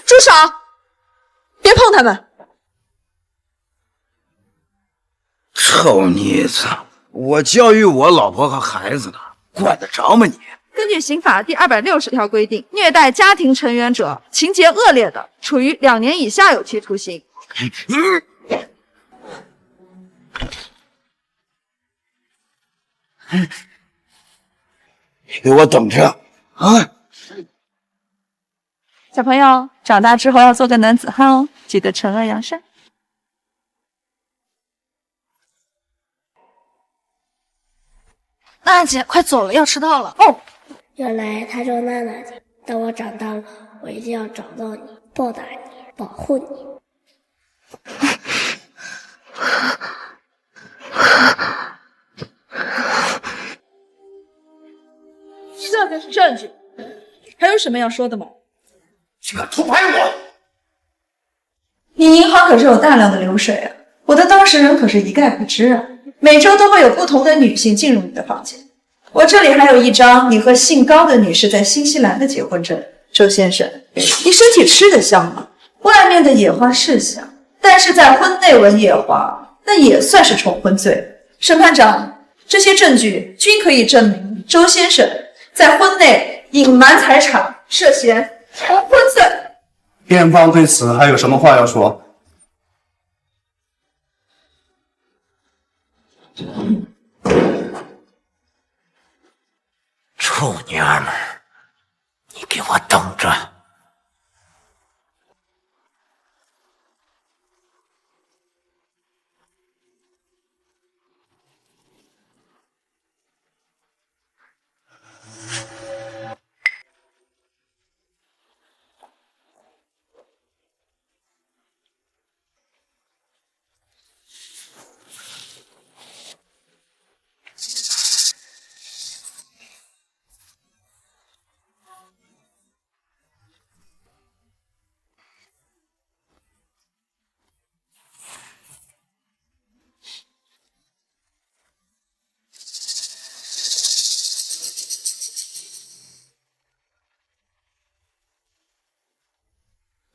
住手！别碰他们！臭妮子，我教育我老婆和孩子呢，管得着吗你？根据刑法第260条规定，虐待家庭成员者，情节恶劣的，处于2年以下有期徒刑。你给我等着啊！小朋友，长大之后要做个男子汉哦，记得惩恶扬善。娜姐，快走了，要迟到了哦。原来她叫娜娜姐。等我长大了，我一定要找到你，报答你，保护你。这就是证据，还有什么要说的吗？竟敢偷拍我！你银行可是有大量的流水啊，我的当事人可是一概不知啊。每周都会有不同的女性进入你的房间，我这里还有一张你和姓高的女士在新西兰的结婚证。周先生，你身体吃得香吗？外面的野花是香，但是在婚内闻野花，那也算是重婚罪。审判长，这些证据均可以证明周先生在婚内隐瞒财产，涉嫌重婚罪。辩方对此还有什么话要说？臭娘们儿，你给我等着！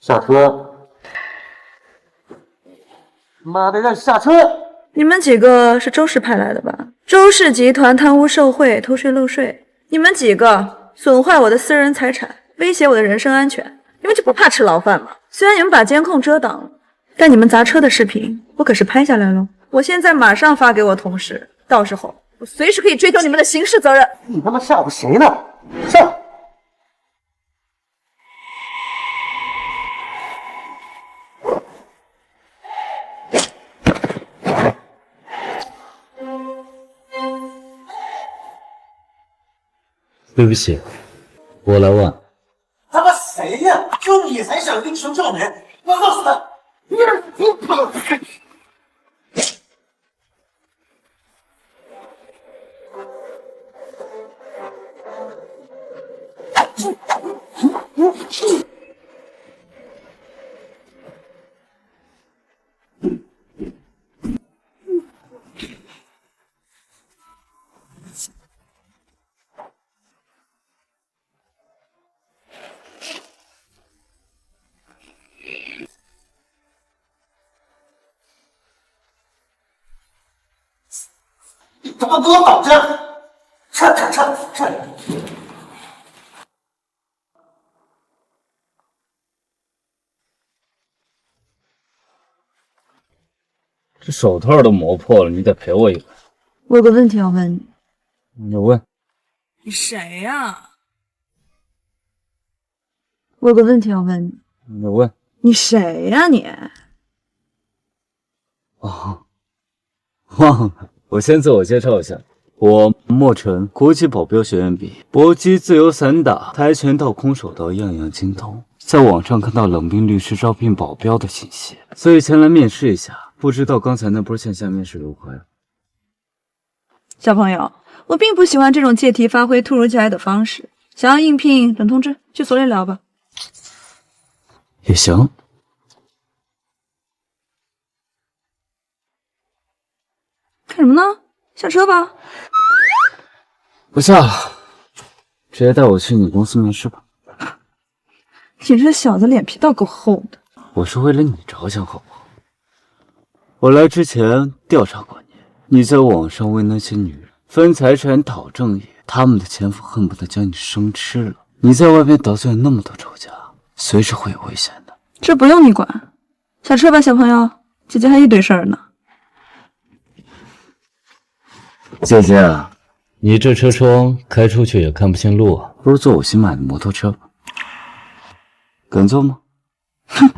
下车！妈的，让你下车！你们几个是周氏派来的吧？周氏集团贪污受贿、偷税漏税，你们几个损坏我的私人财产，威胁我的人身安全，你们就不怕吃牢饭吗？虽然你们把监控遮挡了，但你们砸车的视频我可是拍下来了。我现在马上发给我同事，到时候我随时可以追究你们的刑事责任。你他妈吓唬谁呢？上！对不起，我来晚。他妈谁呀？就你才想英雄救美！我告诉他，你他妈给我等着！撤！这手套都磨破了，你得赔我一个。我有个问题要问你，你问。你谁呀？我有个问题要问你，你问。你谁呀你？哦，忘了，我先自我介绍一下，我莫尘，国际保镖学院毕业，搏击、自由散打、跆拳道、空手道样样精通。在网上看到冷冰律师招聘保镖的信息，所以前来面试一下。不知道刚才那波线下面试如何呀？小朋友，我并不喜欢这种借题发挥、突如其来的方式。想要应聘，等通知，去所里聊吧。也行。看什么呢？下车吧。不下了，直接带我去你公司面试吧。你这小子脸皮倒够厚的。我是为了你着想，好不好？我来之前调查过你，你在网上为那些女人分财产、讨正义，他们的前夫恨不得将你生吃了。你在外面得罪了那么多仇家，随时会有危险的。这不用你管，下车吧，小朋友，姐姐还一堆事儿呢。姐姐，你这车窗开出去也看不清路啊，不如坐我新买的摩托车吧。敢坐吗？哼！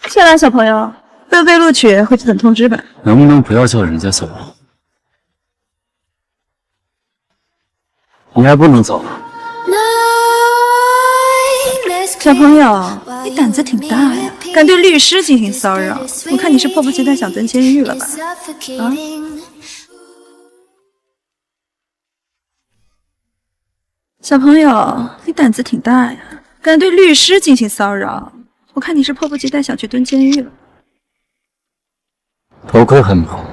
谢了，小朋友，会被录取会等通知吧。能不能不要叫人家小王？你还不能走。小朋友，你胆子挺大呀，敢对律师进行骚扰，我看你是迫不及待想蹲监狱了吧？啊？小朋友，你胆子挺大呀，敢对律师进行骚扰，我看你是迫不及待想去蹲监狱了。头盔很好。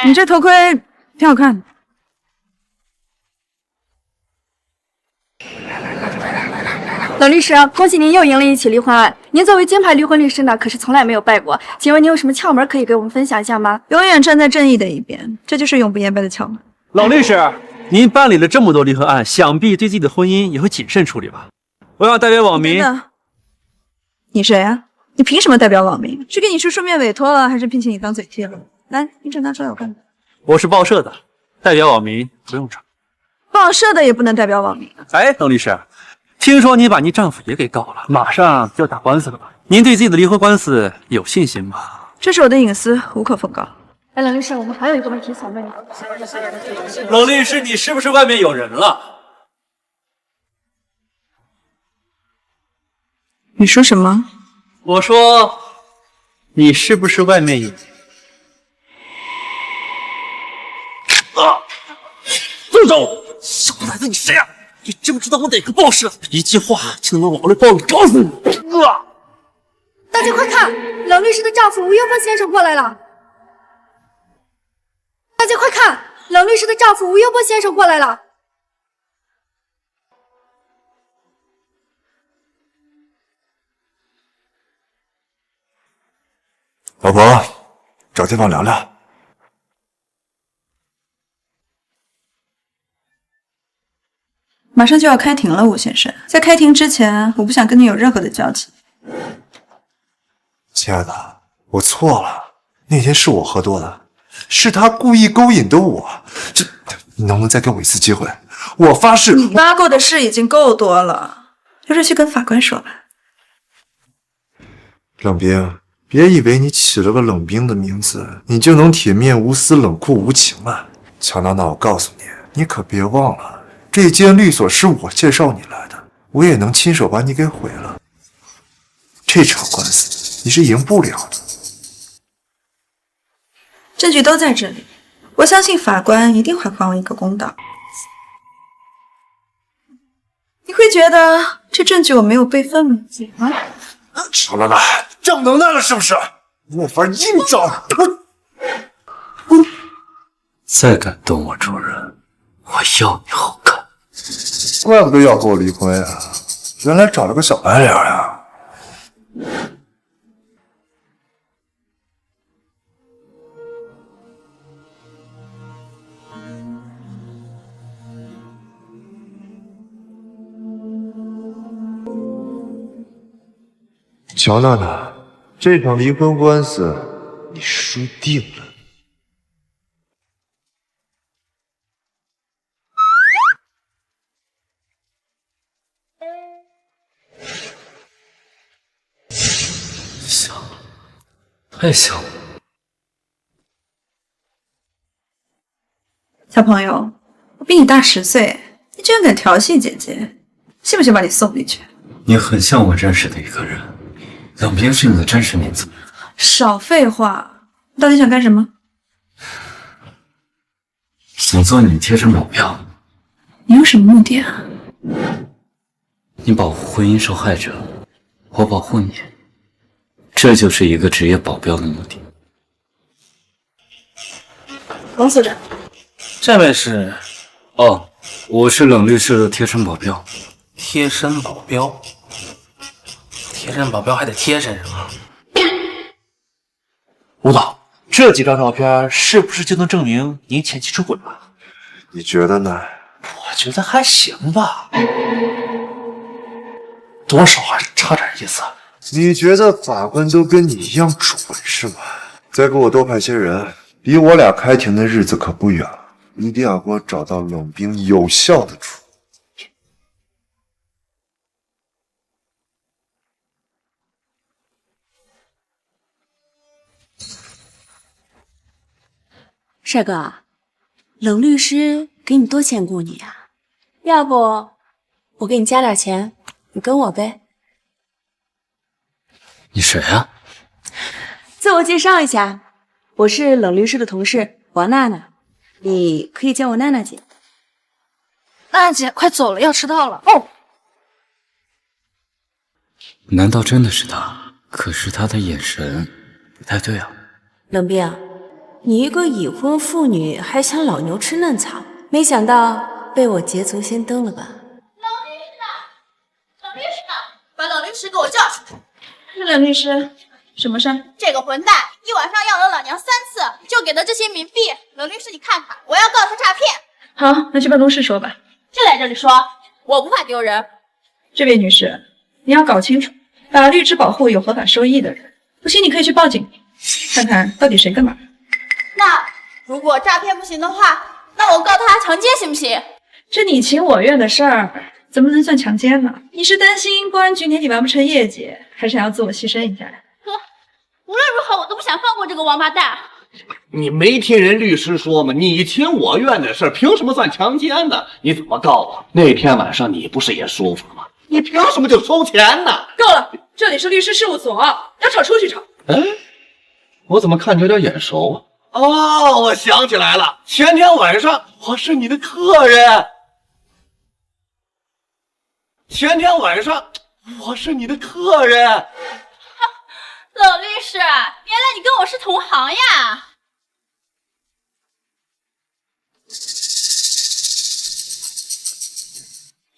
你这头盔挺好看的。冷律师，恭喜您又赢了一起离婚案。您作为金牌离婚律师呢，可是从来没有败过。请问您有什么窍门可以给我们分享一下吗？永远站在正义的一边，这就是永不言败的窍门。冷律师，您办理了这么多离婚案，想必对自己的婚姻也会谨慎处理吧？我想代表网民。你谁啊？你凭什么代表网民？是给你叔书面委托了，还是聘请你当嘴替了？来，你这拿出来我看看。我是报社的，代表网民不用找。报社的也不能代表网民啊。哎，冷律师，听说你把您丈夫也给告了，马上就要打官司了吧？您对自己的离婚官司有信心吗？这是我的隐私，无可奉告。哎，冷律师，我们还有一个问题想问你。冷律师，你是不是外面有人了？你说什么？我说，你是不是外面有人？住手！小崽子，你谁呀？你知不知道我哪个报社？一句话就能让老律报你告诉你！大家快看，冷律师的丈夫吴英峰先生过来了！大家快看，冷律师的丈夫吴英峰先生过来了！老婆，找地方聊聊。马上就要开庭了，吴先生。在开庭之前，我不想跟你有任何的交集。亲爱的，我错了，那天是我喝多了，是他故意勾引的我。你能不能再给我一次机会？我发誓。你发过的誓已经够多了，留着去跟法官说吧。冷冰，别以为你起了个冷冰的名字，你就能铁面无私、冷酷无情了。乔娜娜，我告诉你，你可别忘了。这间律所是我介绍你来的，我也能亲手把你给毁了。这场官司你是赢不了的。证据都在这里，我相信法官一定会还我一个公道。你会觉得这证据我没有备份吗？乔娜娜，正能耐了是不是？我法硬找。再敢动我主人，我要你好看！怪不得要和我离婚呀，原来找了个小白脸呀。乔娜娜，这场离婚官司你输定了。小，太小了。小朋友，我比你大10岁，你居然敢调戏姐姐，信不信把你送进去？你很像我认识的一个人，冷冰是你的真实名字。少废话，你到底想干什么？想做你贴身保镖。你有什么目的啊？你保护婚姻受害者，我保护你，这就是一个职业保镖的目的。王所长，这位是哦，我是冷律师的贴身保镖。贴身保镖，贴身保镖还得贴身上啊。吴总，这几张照片是不是就能证明您前妻出轨了？你觉得呢？我觉得还行吧，多少还差点意思。你觉得法官都跟你一样准是吗？再给我多派些人，离我俩开庭的日子可不远了。一定要给我找到冷冰有效的处。帅哥，冷律师给你多钱雇你啊？要不我给你加点钱，你跟我呗。你谁啊？自我介绍一下，我是冷律师的同事王娜娜，你可以叫我娜娜姐。娜娜姐，快走了，要迟到了。哦，难道真的是他？可是他的眼神不太对啊。冷冰，你一个已婚妇女还想老牛吃嫩草，没想到被我捷足先登了吧？冷律师呢？把冷律师给我叫出来！冷律师，什么事儿？这个混蛋一晚上要了老娘3次，就给的这些冥币。冷律师，你看看，我要告他诈骗。好，那去办公室说吧。就在这里说，我不怕丢人。这位女士，你要搞清楚，法律只保护有合法收益的人。不信你可以去报警，看看到底谁干嘛。那如果诈骗不行的话，那我告他强奸行不行？这你情我愿的事儿，怎么能算强奸呢？你是担心公安局年底完不成业绩，还是想要自我牺牲一下呀？无论如何，我都不想放过这个王八蛋。你没听人律师说吗？你情我愿的事，凭什么算强奸呢？你怎么告我？那天晚上你不是也舒服了吗？你凭什么就收钱呢？够了，这里是律师事务所，要吵出去吵。哎，我怎么看着有点眼熟啊？哦，我想起来了，前天晚上我是你的客人。前天晚上我是你的客人。冷律师，原来你跟我是同行呀！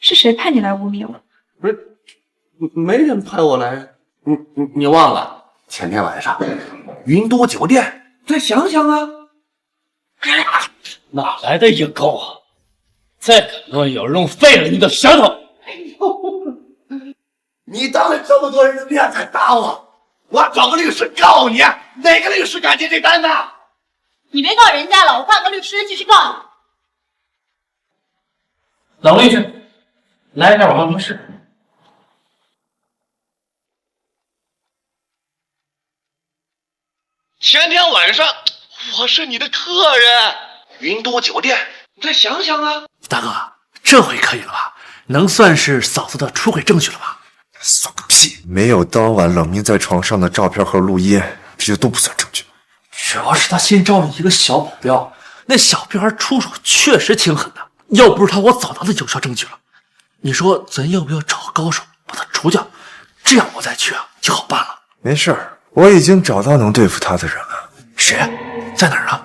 是谁派你来污蔑我？不是，没人派我来。你忘了前天晚上云都酒店？再想想啊！哪来的野狗啊！再敢乱咬，用废了你的舌头！你当着这么多人的面才打我！我找个律师告你，哪个律师敢接这单呢？你别告人家了，我换个律师继续告你。冷律师，来一下我办公室。前天晚上我是你的客人，云都酒店，你再想想啊！大哥，这回可以了吧？能算是嫂子的出轨证据了吧？算个屁！没有当晚冷冰在床上的照片和录音，这些都不算证据。主要是他新招了一个小保镖，那小屁孩出手确实挺狠的，要不是他，我早拿到有效证据了。你说咱要不要找个高手把他除掉？这样我再去啊，就好办了。没事儿，我已经找到能对付他的人了。谁？在哪儿啊？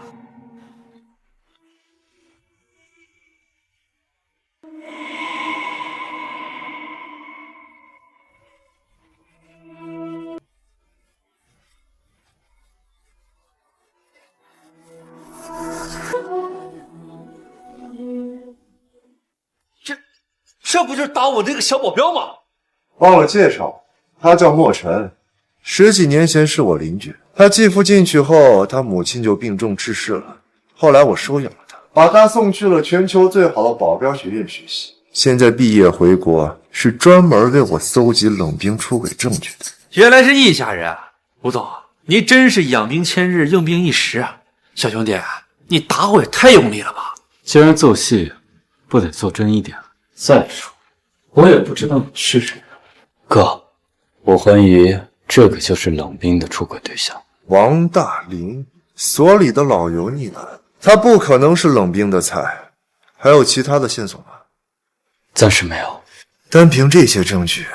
这不就是打我那个小保镖吗？忘了介绍，他叫莫尘，10几年前是我邻居。他继父进去后，他母亲就病重去世了。后来我收养了他，把他送去了全球最好的保镖学院学习。现在毕业回国，是专门为我搜集冷冰出轨证据的。原来是一家人啊！吴总，你真是养兵千日，用兵一时啊！小兄弟，你打我也太用力了吧！既然做戏，不得做真一点？再说，我也不知道你是谁。哥，我怀疑这个就是冷冰的出轨对象。王大林，所里的老油腻男，他不可能是冷冰的菜。还有其他的线索吗？暂时没有。单凭这些证据，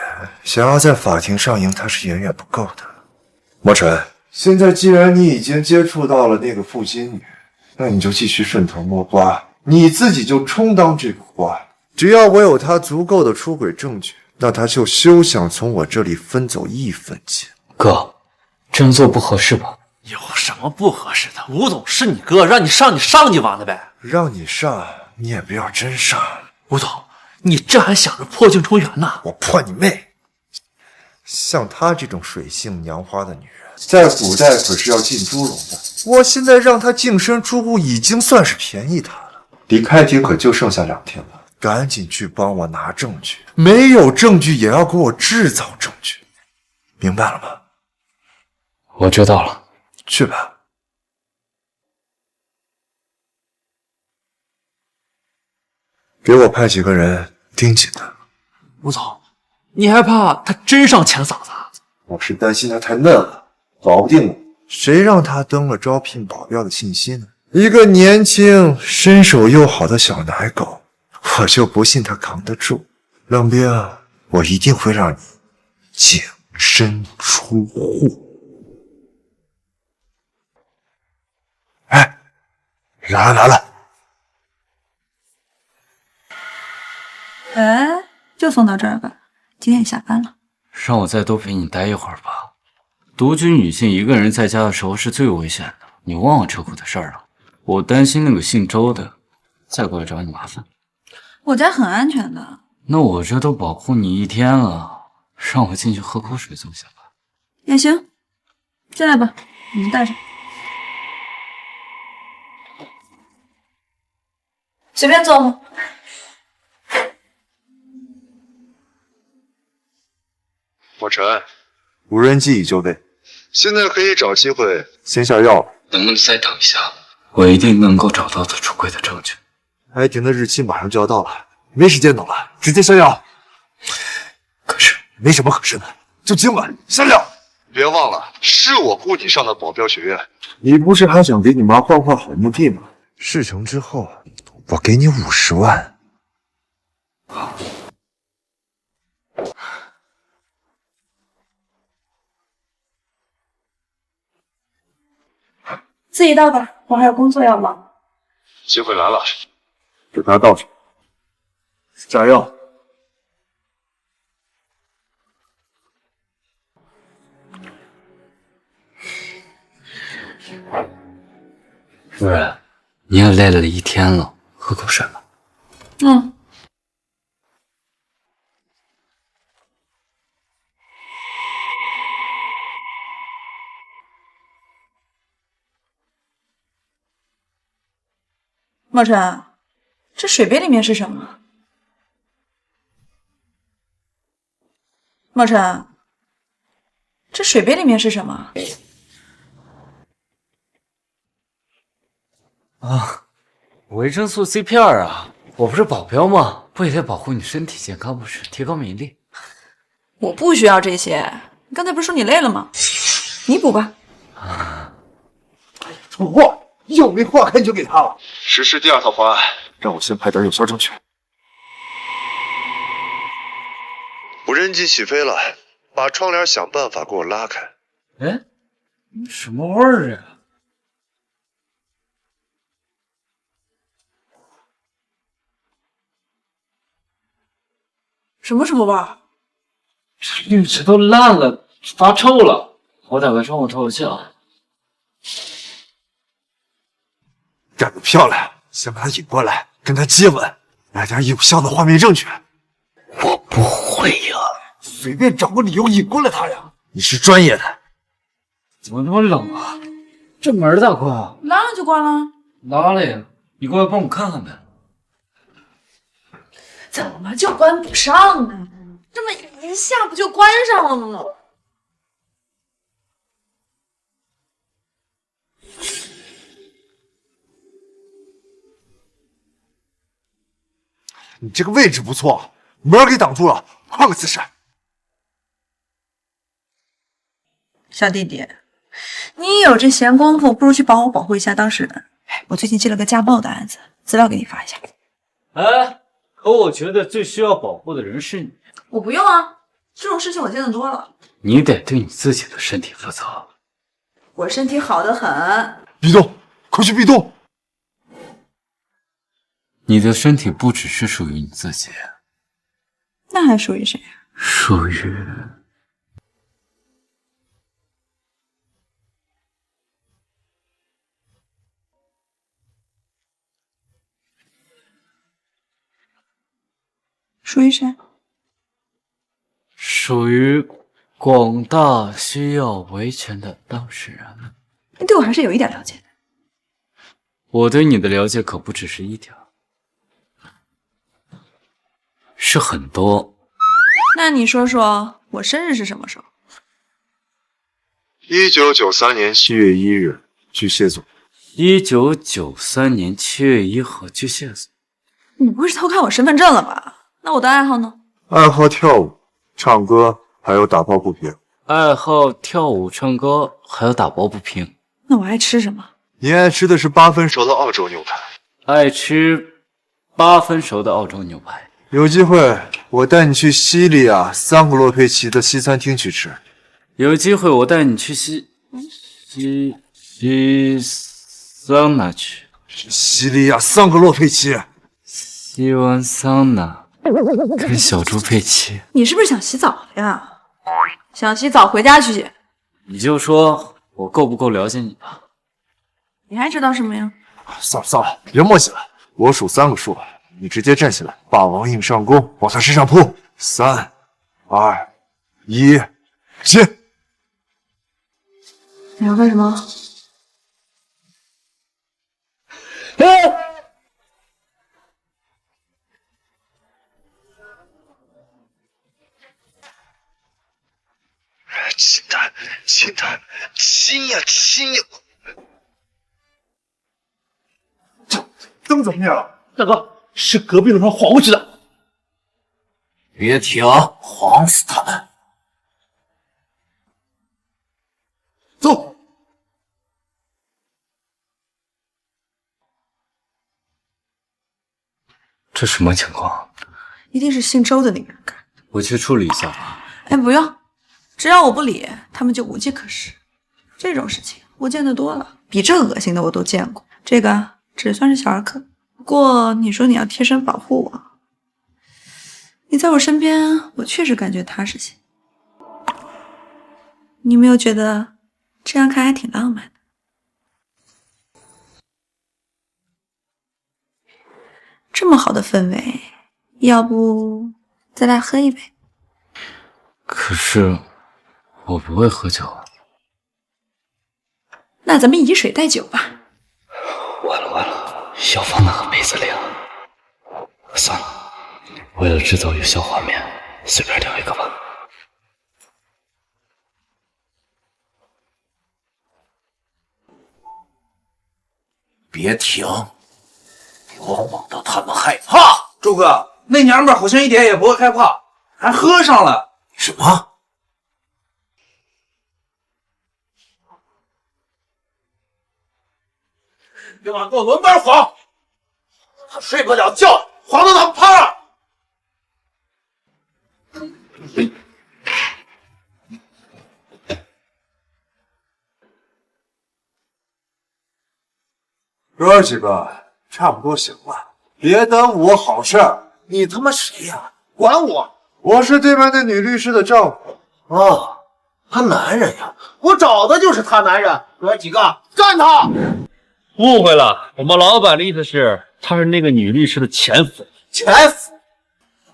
想要在法庭上赢他是远远不够的。莫尘，现在既然你已经接触到了那个负心女，那你就继续顺藤摸瓜，你自己就充当这个瓜。只要我有他足够的出轨证据，那他就休想从我这里分走一分钱。哥，这样做不合适吧？有什么不合适的？吴总是你哥，让你上你上去完了呗。让你上，你也不要真上。吴总，你这还想着破镜重圆呢？我破你妹！像她这种水性娘花的女人，在古代可是要进猪笼的。我现在让她净身出户，已经算是便宜她了。离开庭可就剩下2天了，赶紧去帮我拿证据，没有证据也要给我制造证据，明白了吗？我知道了，去吧。给我派几个人盯紧他。吴总，你还怕他真上钱嫂子？我是担心他太嫩了，搞不定我。谁让他登了招聘保镖的信息呢？一个年轻、身手又好的小奶狗，我就不信他扛得住。冷冰，我一定会让你净身出户。哎，来了。哎，就送到这儿吧，今天也下班了。让我再多陪你待一会儿吧。独居女性一个人在家的时候是最危险的，你忘了车库的事儿了？我担心那个姓周的再过来找你麻烦。我家很安全的。那我这都保护你1天了，让我进去喝口水总行吧？也行，进来吧，你们带上。随便坐吗？莫尘，无人机已就位，现在可以找机会先下药了。能不能再等一下？我一定能够找到他出轨的证据。开庭的日期马上就要到了，没时间等了，直接下药。可是没什么可是的，就今晚下药。别忘了，是我雇你上的保镖学院。你不是还想给你妈换块好墓地吗？事成之后，我给你50万。自己倒吧，我还有工作要忙。机会来了，给他倒上，炸药。夫人，你也累了1天了，喝口水吧。嗯。莫尘，这水杯里面是什么？莫尘，这水杯里面是什么？啊，维生素 C 片啊！我不是保镖吗？不也得保护你身体健康不是？提高免疫力。我不需要这些，你刚才不是说你累了吗？你补吧。土货，又没化开你就给他了。实施第2套方案，让我先拍点有效证据。无人机起飞了，把窗帘想办法给我拉开。哎，什么味儿啊？什么味儿？这绿植都烂了，发臭了。我打开窗户透透气啊。干得漂亮！先把他引过来，跟他接吻，来点有效的画面证据。我不会呀，随便找个理由引过来他呀。你是专业的。怎么这么冷啊？这门咋关啊？拉了就关了。拉了呀，你过来帮我看看呗。怎么就关不上呢？这么一下不就关上了吗？你这个位置不错，门给挡住了，换个姿势。小弟弟，你有这闲工夫，不如去帮我保护一下当事人。哎，我最近接了个家暴的案子，资料给你发一下。哎，可我觉得最需要保护的人是你。我不用啊，这种事情我见得多了。你得对你自己的身体负责。我身体好得很。壁咚，快去壁咚！你的身体不只是属于你自己，那还属于谁啊？属于……属于谁？属于广大需要维权的当事人。你对我还是有一点了解的。我对你的了解可不只是一点，是很多。那你说说我生日是什么时候？1993年7月1日，巨蟹座。1993年7月1号，巨蟹座。你不会是偷看我身份证了吧？那我的爱好呢？爱好跳舞、唱歌，还有打抱不平。爱好跳舞、唱歌，还有打抱不平。那我爱吃什么？你爱吃的是8分熟的澳洲牛排。爱吃8分熟的澳洲牛排。有机会我带你去西里亚桑格洛佩奇的西餐厅去吃。有机会我带你去西桑拿去。西里亚桑格洛佩奇。西湾桑拿跟小猪佩奇。你是不是想洗澡了呀？想洗澡回家去洗。你就说我够不够了解你吧。你还知道什么呀？算了，别磨叽了。我数3个数，你直接站起来，霸王硬上弓，往他身上扑。3、2、1，起！你要干什么？亲他，亲呀！灯怎么灭了？大哥，是隔壁楼上晃过去的。别停，晃死他们！走。这什么情况？一定是姓周的那个人干的。我去处理一下吧。哎，不用，只要我不理，他们就无计可施。这种事情我见得多了，比这恶心的我都见过。这个只算是小儿科。不过你说你要贴身保护我，你在我身边，我确实感觉踏实些。你有没有觉得这样看还挺浪漫的？这么好的氛围，要不再来喝一杯？可是我不会喝酒。那咱们以水代酒吧。完了，要放哪个杯子里啊？算了，为了制造有效画面，随便挑一个吧。别停，别晃到他们害怕。周哥，那娘们好像一点也不会害怕，还喝上了。什么？今晚给我轮班晃，他睡不了觉，晃到他趴了。哥几个，差不多行了，别耽误我好事儿。你他妈谁呀？管我！我是对面那女律师的丈夫。哦，他男人呀，我找的就是他男人。哥几个，干他！误会了，我们老板的意思是，他是那个女律师的前夫。前夫？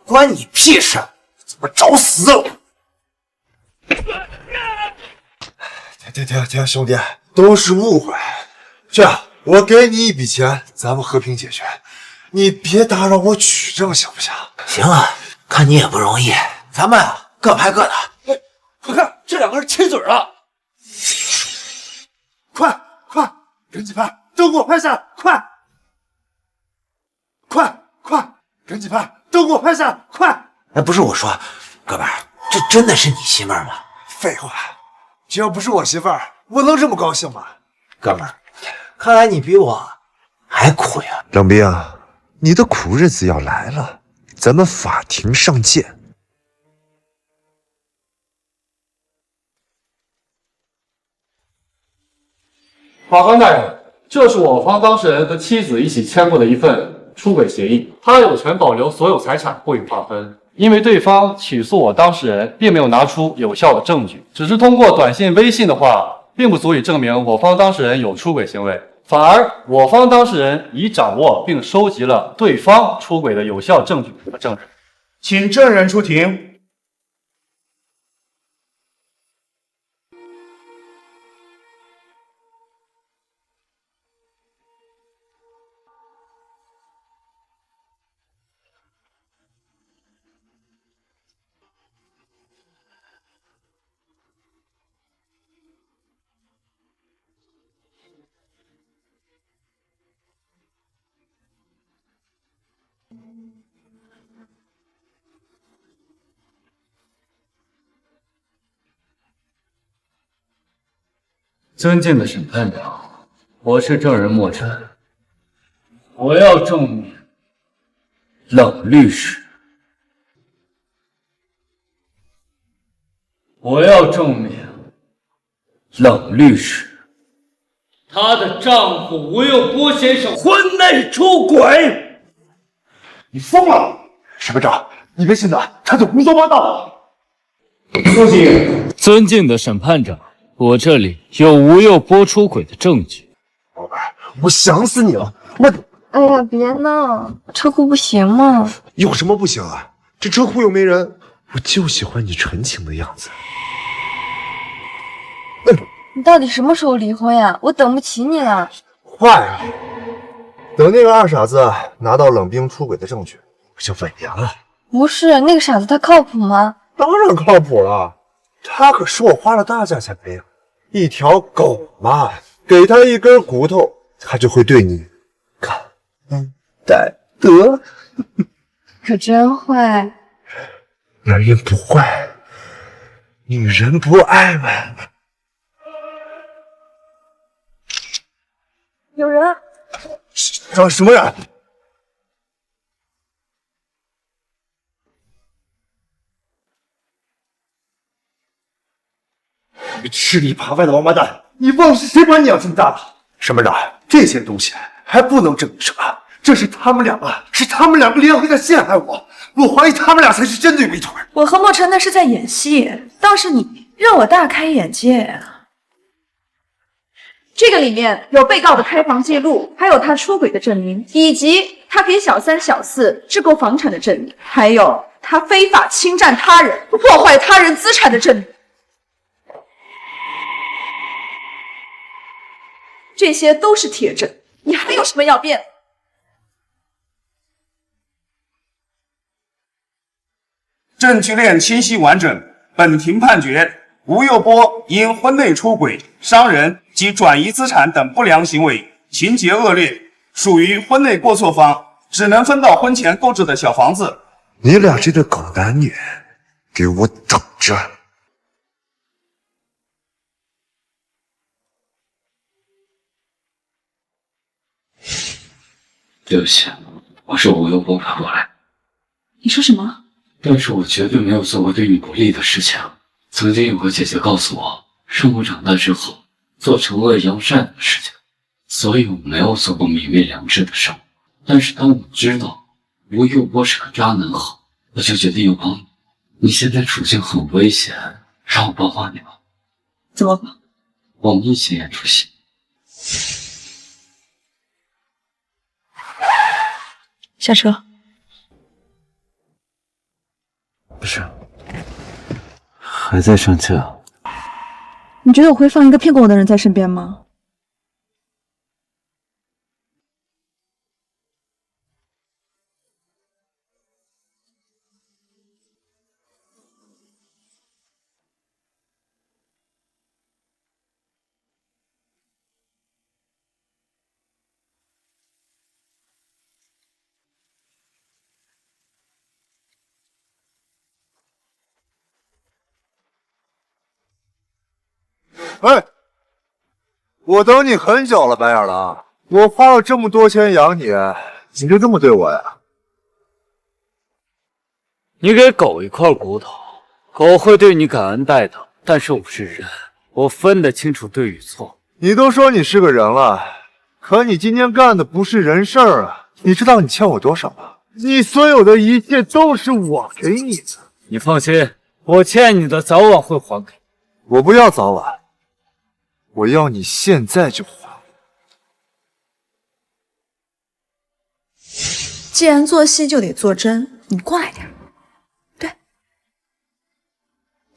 关你屁事！怎么找死了？停，兄弟，都是误会。这样，我给你一笔钱，咱们和平解决。你别打扰我取证，行不行？行了，看你也不容易，咱们啊各拍各的。快看，这两个人亲嘴了！快，赶紧拍，都给我拍下来！快，赶紧拍，都给我拍下来！快！哎，不是我说，哥们儿，这真的是你媳妇儿吗？废话，只要不是我媳妇儿，我能这么高兴吗？哥们儿，看来你比我还苦呀。冷冰，你的苦日子要来了。咱们法庭上见。法官大人，这是我方当事人和妻子一起签过的一份出轨协议，他有权保留所有财产，不予划分。因为对方起诉我当事人，并没有拿出有效的证据，只是通过短信、微信的话，并不足以证明我方当事人有出轨行为。反而，我方当事人已掌握并收集了对方出轨的有效证据和证人。请证人出庭。尊敬的审判长，我是证人莫尘，我要证明冷律师，我要证明冷律师，她的丈夫吴佑波先生婚内出轨。你疯了！审判长，你别信他，他在胡说八道。恭喜！尊敬的审判长，我这里有吴佑波出轨的证据。宝贝儿，我想死你了！哎呀，别闹，车库不行吗？有什么不行啊？这车库又没人，我就喜欢你纯情的样子。你到底什么时候离婚呀？我等不起你了。快啊！等那个二傻子拿到冷冰出轨的证据，我就稳赢了。不是，那个傻子他靠谱吗？当然靠谱了，他可是我花了大价钱培养，一条狗嘛，给他一根骨头，他就会对你感恩戴德。可真坏。男人不坏，女人不爱嘛。有人！什么人？你个吃里扒外的王八蛋！你忘了是谁把你养这么大的？审判长，这些东西还不能证明什么，这是他们两个联合在陷害我，我怀疑他们俩才是真的有一腿。我和莫尘那是在演戏，倒是你让我大开眼界啊！这个里面有被告的开房记录，还有他出轨的证明，以及他给小三小四置购房产的证明，还有他非法侵占他人、破坏他人资产的证明。这些都是铁证，你还有什么要辩的？证据链清晰完整，本庭判决吴佑波因婚内出轨、伤人及转移资产等不良行为，情节恶劣，属于婚内过错方，只能分到婚前购置的小房子。你俩这对狗男女，给我等着！对不起，我是吴佑波派过来。你说什么？但是我绝对没有做过对你不利的事情。曾经有个姐姐告诉我，让我长大之后做惩恶扬善的事情，所以我没有做过泯灭良知的事。但是当我知道吴佑波是个渣男后，我就决定要帮你。你现在处境很危险，让我帮帮你吧。怎么帮？我们一起演出戏。下车。不是，还在生气啊？你觉得我会放一个骗过我的人在身边吗？哎，我等你很久了，白眼狼。我花了这么多钱养你，你就这么对我呀？你给狗一块骨头，狗会对你感恩戴德，但是我是人，我分得清楚对与错。你都说你是个人了，可你今天干的不是人事儿啊！你知道你欠我多少吗？你所有的一切都是我给你的。你放心，我欠你的早晚会还给你。我不要早晚，我要你现在就还。既然做戏就得做真，你过来点。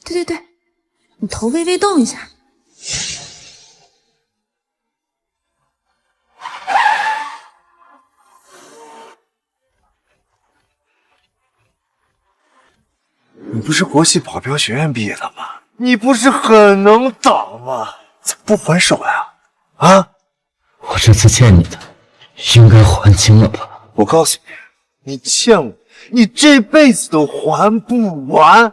对，你头微微动一下。你不是国戏保镖学院毕业的吗？你不是很能打吗？怎么不还手呀？啊！我这次欠你的，应该还清了吧？我告诉你，你欠我，你这辈子都还不完。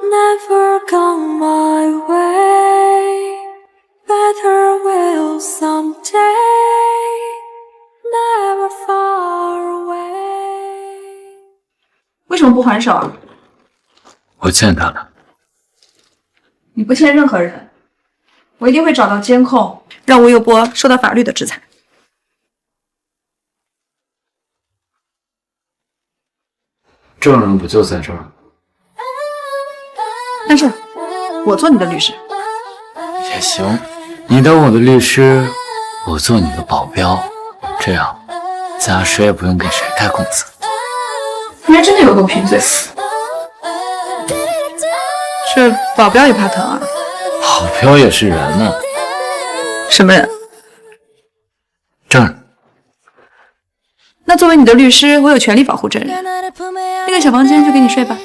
Never come my way. Better will someday. Never far away. 为什么不还手啊？我欠他的。你不欠任何人，我一定会找到监控，让吴佑波受到法律的制裁。证人不就在这儿？但是，我做你的律师。也行，你当我的律师，我做你的保镖，这样，咱俩谁也不用给谁开工资。你还真的有够贫嘴。这保镖也怕疼啊？保镖也是人呢。什么人？证人。那作为你的律师，我有权利保护证人。那个小房间就给你睡吧。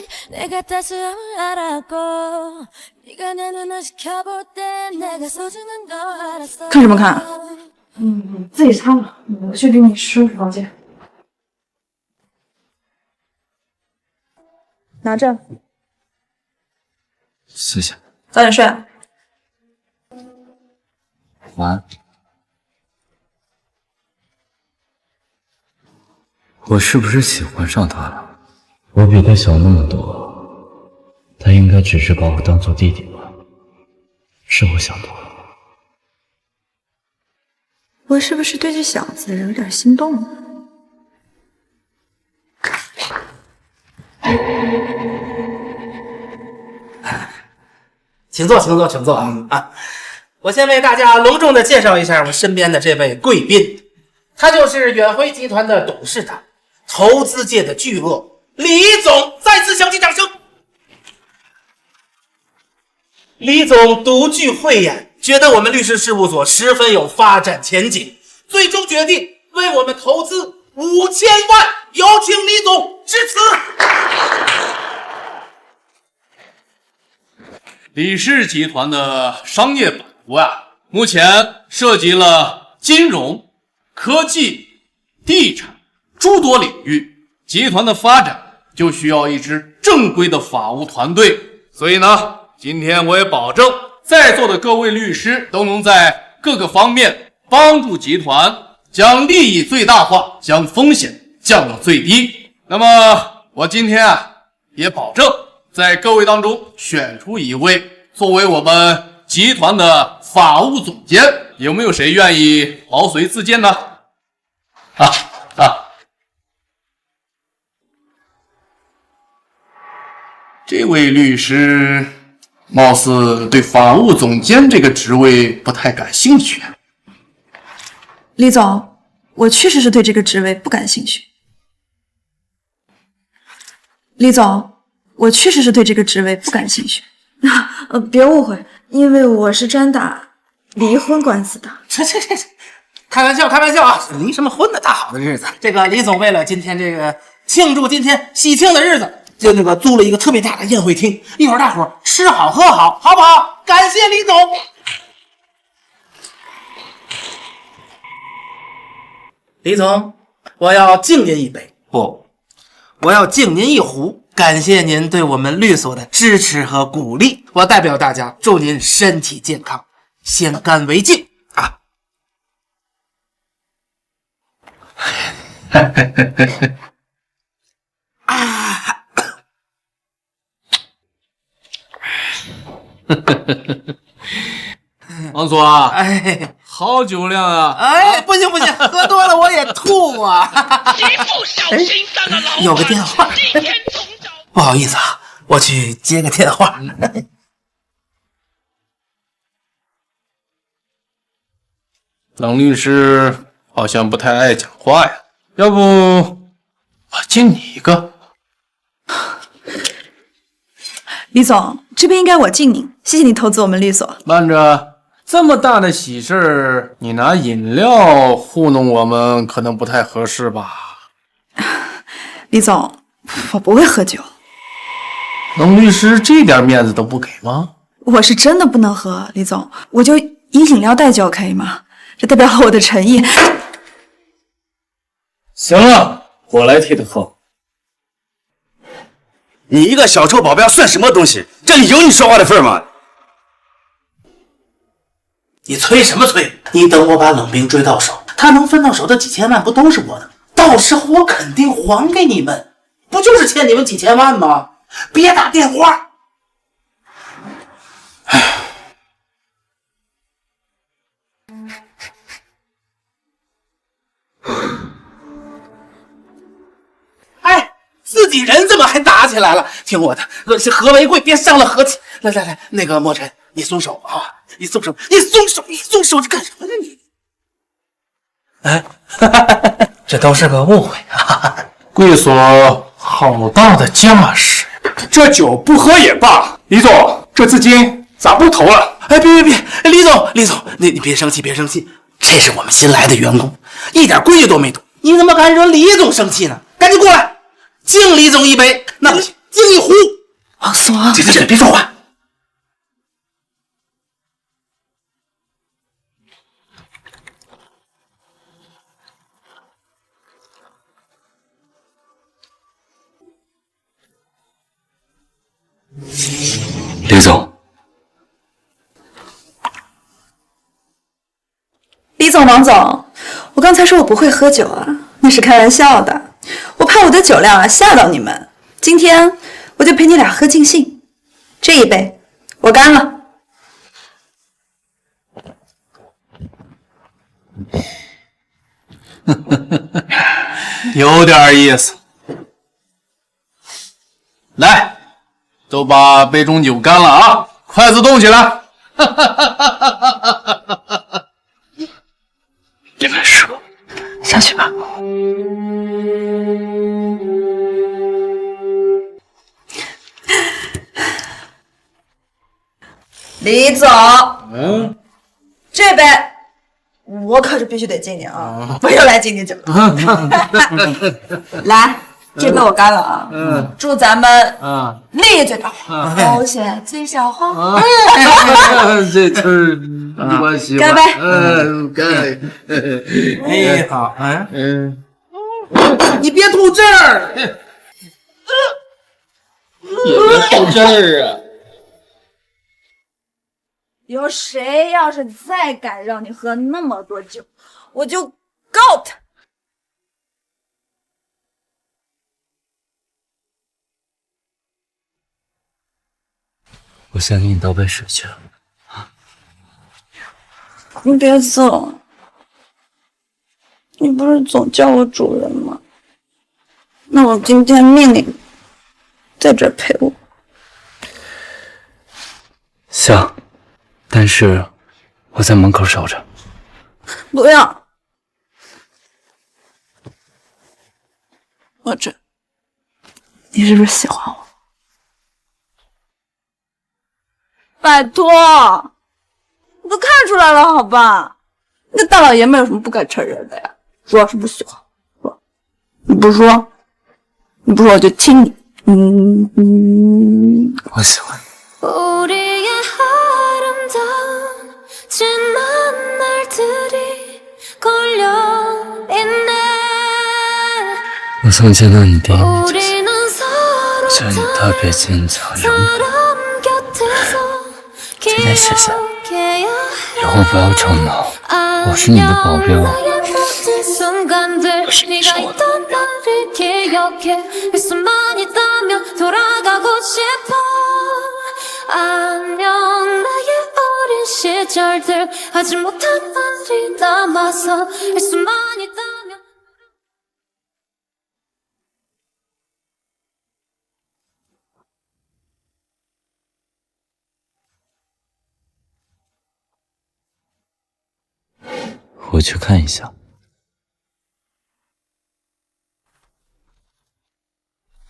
看什么看？自己擦吧。我去给你收拾房间。拿着。谢谢。早点睡啊。晚安。我是不是喜欢上他了？我比他小那么多，他应该只是把我当做弟弟吧？是我想多了。我是不是对这小子有点心动了？请坐，请坐，请坐啊！我先为大家隆重的介绍一下我身边的这位贵宾，他就是远辉集团的董事长。投资界的巨鳄李总，再次响起掌声。李总独具慧眼，觉得我们律师事务所十分有发展前景，最终决定为我们投资5000万，有请李总致辞。李氏集团的商业版图目前涉及了金融、科技、地产诸多领域，集团的发展就需要一支正规的法务团队。所以呢，今天我也保证在座的各位律师都能在各个方面帮助集团将利益最大化，将风险降到最低。那么我今天也保证在各位当中选出一位作为我们集团的法务总监，有没有谁愿意毛遂自荐呢？这位律师貌似对法务总监这个职位不太感兴趣。李总，我确实是对这个职位不感兴趣。李总，我确实是对这个职位不感兴趣。别误会，因为我是专打离婚官司的。这，开玩笑，开玩笑啊！离什么婚呢？大好的日子，这个李总为了今天这个庆祝今天喜庆的日子，就租了一个特别大的宴会厅，一会儿大伙儿吃好喝好，好不好？感谢李总。李总，我要敬您一杯，不，我要敬您一壶。感谢您对我们律所的支持和鼓励，我代表大家祝您身体健康，先干为敬啊！啊！王所，哎，好酒量啊！哎，不行不行，喝多了我也吐啊！有个电话，不好意思啊，我去接个电话。冷律师好像不太爱讲话呀，要不我敬你一个？李总，这边应该我敬您，谢谢你投资我们律所。慢着，这么大的喜事儿，你拿饮料糊弄我们，可能不太合适吧？李总，我不会喝酒。冷律师这点面子都不给吗？我是真的不能喝，李总，我就以饮料代酒可以吗？这代表了我的诚意。行了，我来替他喝。你一个小臭保镖算什么东西？这里有你说话的份儿吗？你催什么催？你等我把冷冰追到手，他能分到手的几千万不都是我的？到时候我肯定还给你们，不就是欠你们几千万吗？别打电话。哎，自己人怎么还打起来了？听我的，和为贵，别伤了和气。来来来，那个墨尘，你松手啊！你松手！你松手！你松手！你干什么呢你？哎，这都是个误会啊！贵所好大的架势呀！这酒不喝也罢，李总，这资金咋不投了？哎，别，李总，你别生气，别生气，这是我们新来的员工，一点规矩都没懂，你怎么敢惹李总生气呢？赶紧过来，敬李总一杯。那不行，敬一壶。王所，这别说话。李总，李总，王总，我刚才说我不会喝酒啊，那是开玩笑的。我怕我的酒量啊吓到你们，今天我就陪你俩喝尽兴。这一杯我干了。有点意思。来，都把杯中酒干了啊！筷子动起来！你们说，下去吧。李总，这杯我可是必须得敬你啊！我又来敬你酒了。来，这杯我干了啊！祝咱们利益最大化，保险最小化。这词儿我喜欢。干杯！干！哎，好，你别吐这儿，也别吐这儿啊！有谁要是再敢让你喝那么多酒，我就告他。我先给你倒杯水去。你别走，你不是总叫我主人吗？那我今天命令你在这陪我。行，但是我在门口守着。不要，我这，你是不是喜欢我？拜托，我都看出来了，好吧？那大老爷们有什么不敢承认的呀？说是不喜欢，说你不说，我就亲你。我喜欢你。 우리의 하루 지난 날들이 걸려있네 我曾见到你第一面， 우리는 서로 觉得你特别坚强勇敢。 사람 곁에서 这件事情 기억해야 以后不要吵闹，我是你的保镖。 순간들 네가 있던 나를 기억해 할 수만 있다면 돌아가고 싶어 안녕 나의 어린 시절들 하지 못한 말이 남아서 할 수만 있다면 我去看一下。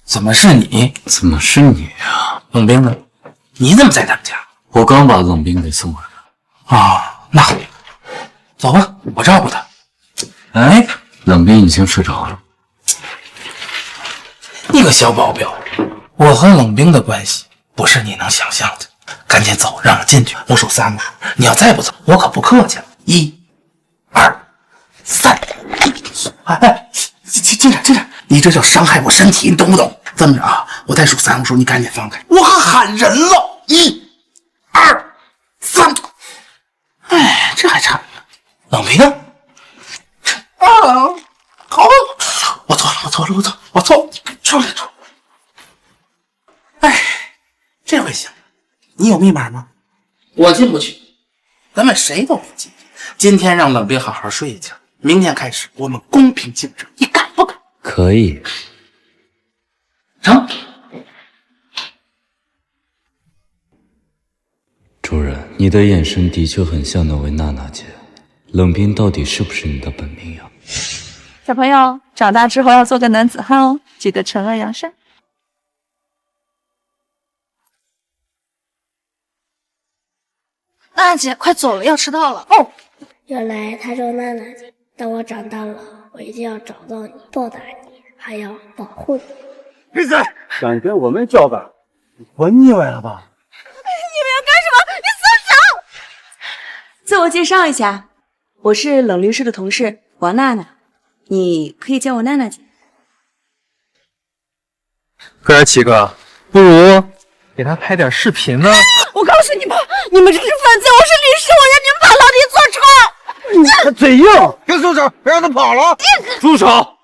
怎么是你？怎么是你啊？冷冰呢？你怎么在他们家？我刚把冷冰给送回来。啊，那好，走吧，我照顾他。哎，冷冰已经睡着了。你个小保镖，我和冷冰的关系不是你能想象的。赶紧走，让我进去。我数3个数，你要再不走，我可不客气了。1、2、3。哎，进展，你这叫伤害我身体，你懂不懂？这么着啊，我再数3个数，你赶紧放开。我还喊人了，1、2、3。哎，这还差冷冰啊！好，我错了，出来。哎，这回行。你有密码吗？我进不去，咱们谁都别进。今天让冷冰好好睡一觉，明天开始我们公平竞争，你敢不敢？可以。成。主人，你的眼神的确很像那位娜娜姐。冷冰到底是不是你的本命呀？小朋友，长大之后要做个男子汉哦，记得惩恶扬善。娜娜姐，快走了，要迟到了。哦，原来她叫娜娜姐。等我长大了，我一定要找到你，报答你，还要保护你。闭嘴！敢跟我们叫板，你活腻歪了吧？你们要干什么？你松手！自我介绍一下，我是冷律师的同事王娜娜，你可以叫我娜娜姐。哥儿几个，不如给他拍点视频呢。我告诉你们，你们这是犯罪！我是律师，我让你们把牢底坐穿！他嘴硬，别松手，别让他跑了。住手！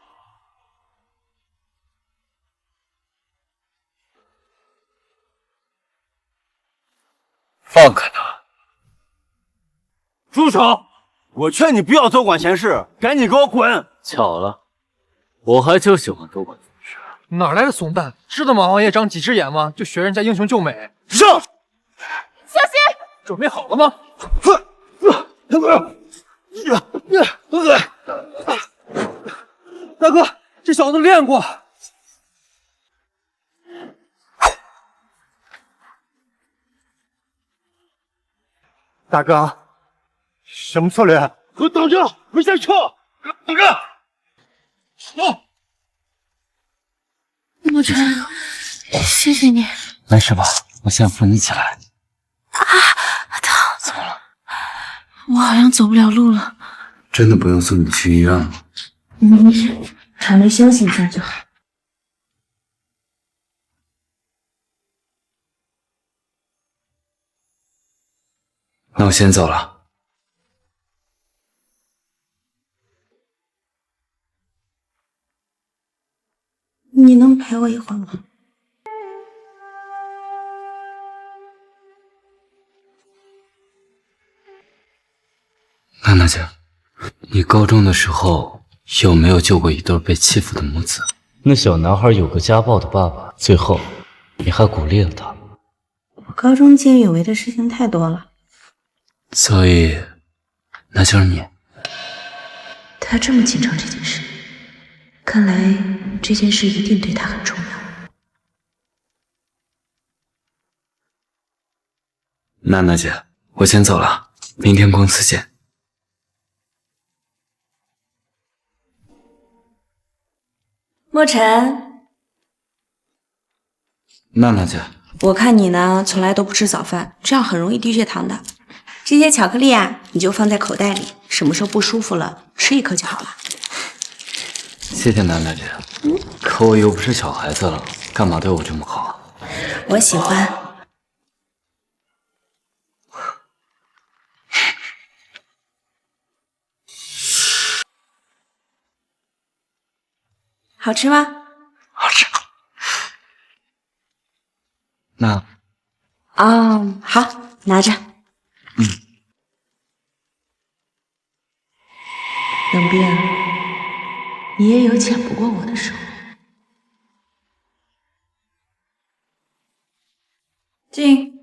放开他！住手！我劝你不要多管闲事，赶紧给我滚！巧了，我还就喜欢多管闲事。哪来的怂蛋？知道马王爷长几只眼吗？就学人家英雄救美。上！小心！准备好了吗？大哥，这小子练过。大哥，什么策略？给我等着，没下撤！等着！走。沐晨，谢谢你。没事吧？我先扶你起来。疼！怎么了？我好像走不了路了。真的不用送你去医院了？没事，稍微休息一下就好。那我先走了。你能陪我一会儿吗？娜娜姐，你高中的时候有没有救过一对被欺负的母子？那小男孩有个家暴的爸爸，最后你还鼓励了他。我高中见义勇为的事情太多了。所以，那就是你。他这么紧张这件事，看来这件事一定对他很重要。娜娜姐，我先走了，明天公司见。沐晨，娜娜姐，我看你呢，从来都不吃早饭，这样很容易低血糖的。这些巧克力啊，你就放在口袋里，什么时候不舒服了，吃一颗就好了。谢谢楠楠姐，可我又不是小孩子了，干嘛对我这么好啊？我喜欢。好吃吗？好吃。那好，拿着。冷冰，你也有抢不过我的时候。进。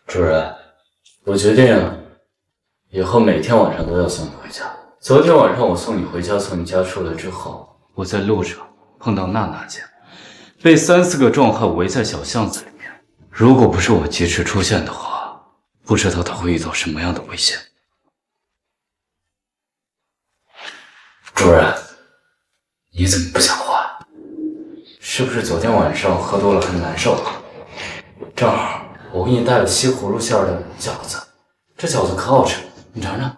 主任，我决定以后每天晚上都要送你回家。昨天晚上我送你回家，从你家出来之后，我在路上碰到娜娜姐，被3、4个壮汉围在小巷子里面。如果不是我及时出现的话，不知道她会遇到什么样的危险。主任，你怎么不讲话？是不是昨天晚上喝多了很难受？正好我给你带了西葫芦馅的饺子，这饺子可好吃，你尝尝。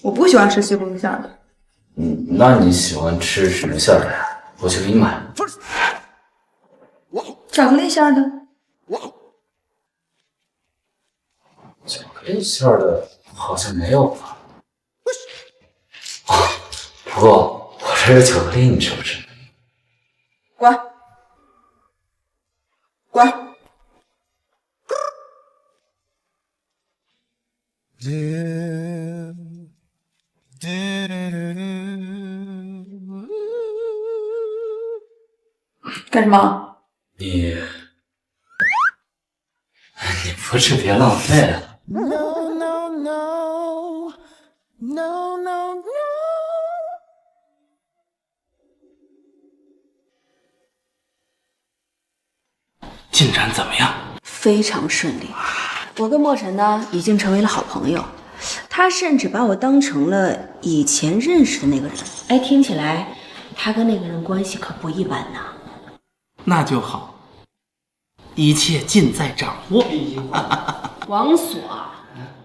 我不喜欢吃西葫芦馅的。那你喜欢吃什么馅的呀？我去给你买。巧克力馅的。巧克力馅的好像没有吧？不过我这有巧克力，你吃不吃？滚！滚！干什么？你不是别浪费了。进展怎么样？非常顺利。我跟墨尘呢已经成为了好朋友，他甚至把我当成了以前认识的那个人。哎，听起来他跟那个人关系可不一般呐。那就好，一切尽在掌握。王所，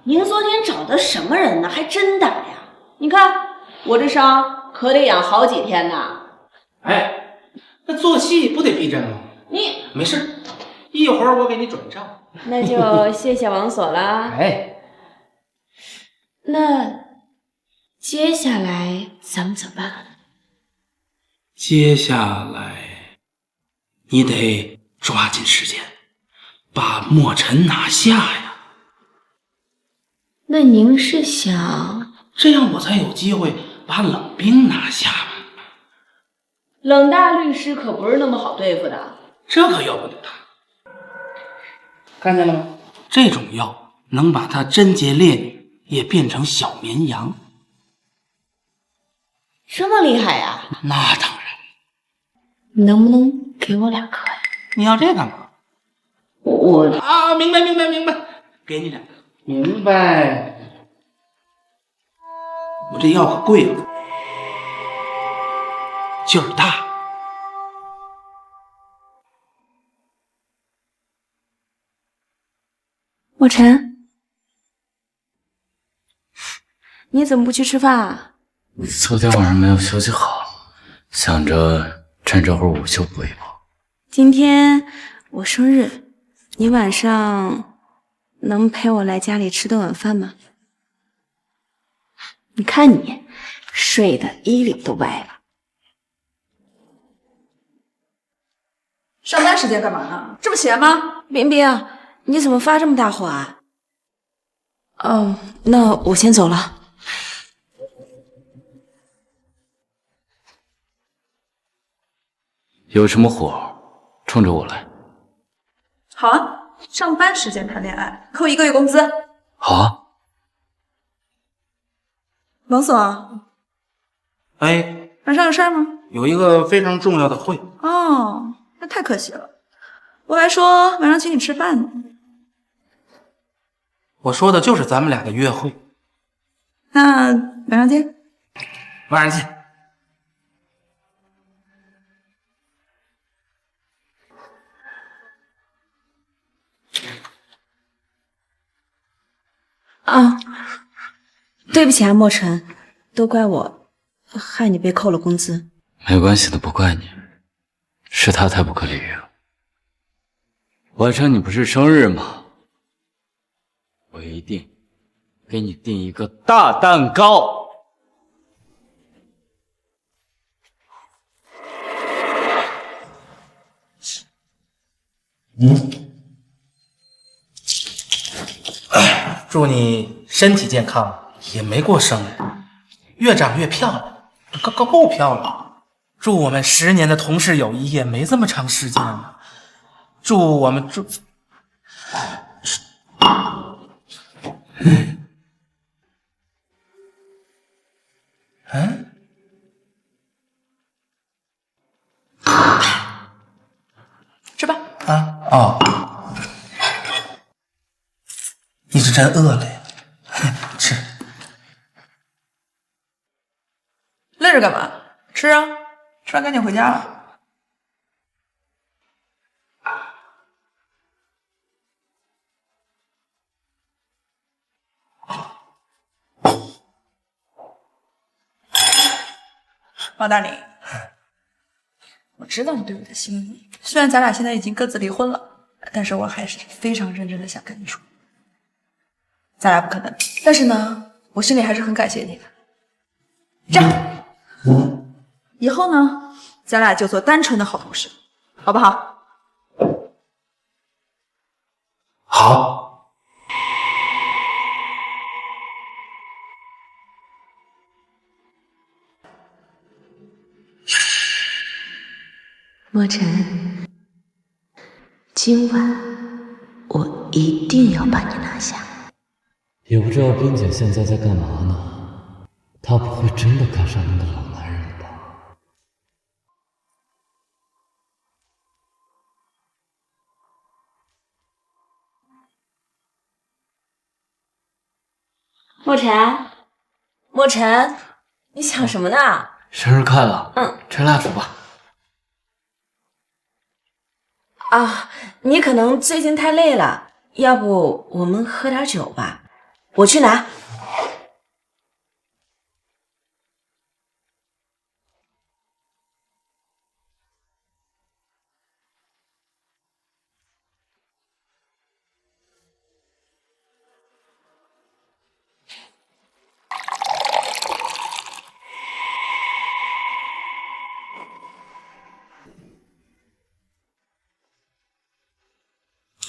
您昨天找的什么人呢？还真打呀！你看我这伤可得养好几天呢。哎，那做戏不得逼真吗？你没事，一会儿我给你转账。那就谢谢王所了。哎，那接下来咱们怎么办？接下来你得抓紧时间把墨尘拿下呀。那您是想这样我才有机会把冷冰拿下嘛？冷大律师可不是那么好对付的。这可要不得。看见了吗？这种药能把她贞洁烈女也变成小绵羊。这么厉害呀？那当然。你能不能给我2颗呀？你要这干嘛？我啊，明白，给你2个。明白。我这药可贵了，劲儿大。墨尘，你怎么不去吃饭啊？昨天晚上没有休息好，想着趁这会儿午休补一补。今天我生日，你晚上能陪我来家里吃顿晚饭吗？你看你睡得衣领都歪了。上班时间干嘛呢？这么闲吗？冰冰，你怎么发这么大火啊？哦，那我先走了。有什么火，冲着我来。好啊，上班时间谈恋爱，扣1个月工资。好啊。王所，哎，晚上有事儿吗？有一个非常重要的会。哦，那太可惜了，我还说晚上请你吃饭呢。我说的就是咱们俩的约会。那晚上见。晚上见。啊，对不起啊，墨尘，都怪我，害你被扣了工资。没关系的，不怪你，是他太不可理喻了。晚上你不是生日吗？我一定给你订一个大蛋糕。祝你身体健康，也没过生日，越长越漂亮，够漂亮。祝我们10年的同事友谊也没这么长时间呢。祝我们吃吧。你是真饿了呀？吃。愣着干嘛？吃啊！吃完赶紧回家了。王大林，我知道你对我的心意，虽然咱俩现在已经各自离婚了，但是我还是非常认真的想跟你说，咱俩不可能。但是呢，我心里还是很感谢你的。这样，以后呢，咱俩就做单纯的好同事，好不好？好。墨尘，今晚我一定要把你拿下。也不知道冰姐现在在干嘛呢？她不会真的看上那个老男人了吧？墨尘，墨尘，你想什么呢？生日快乐！吹蜡烛吧。啊，你可能最近太累了，要不我们喝点酒吧？我去拿。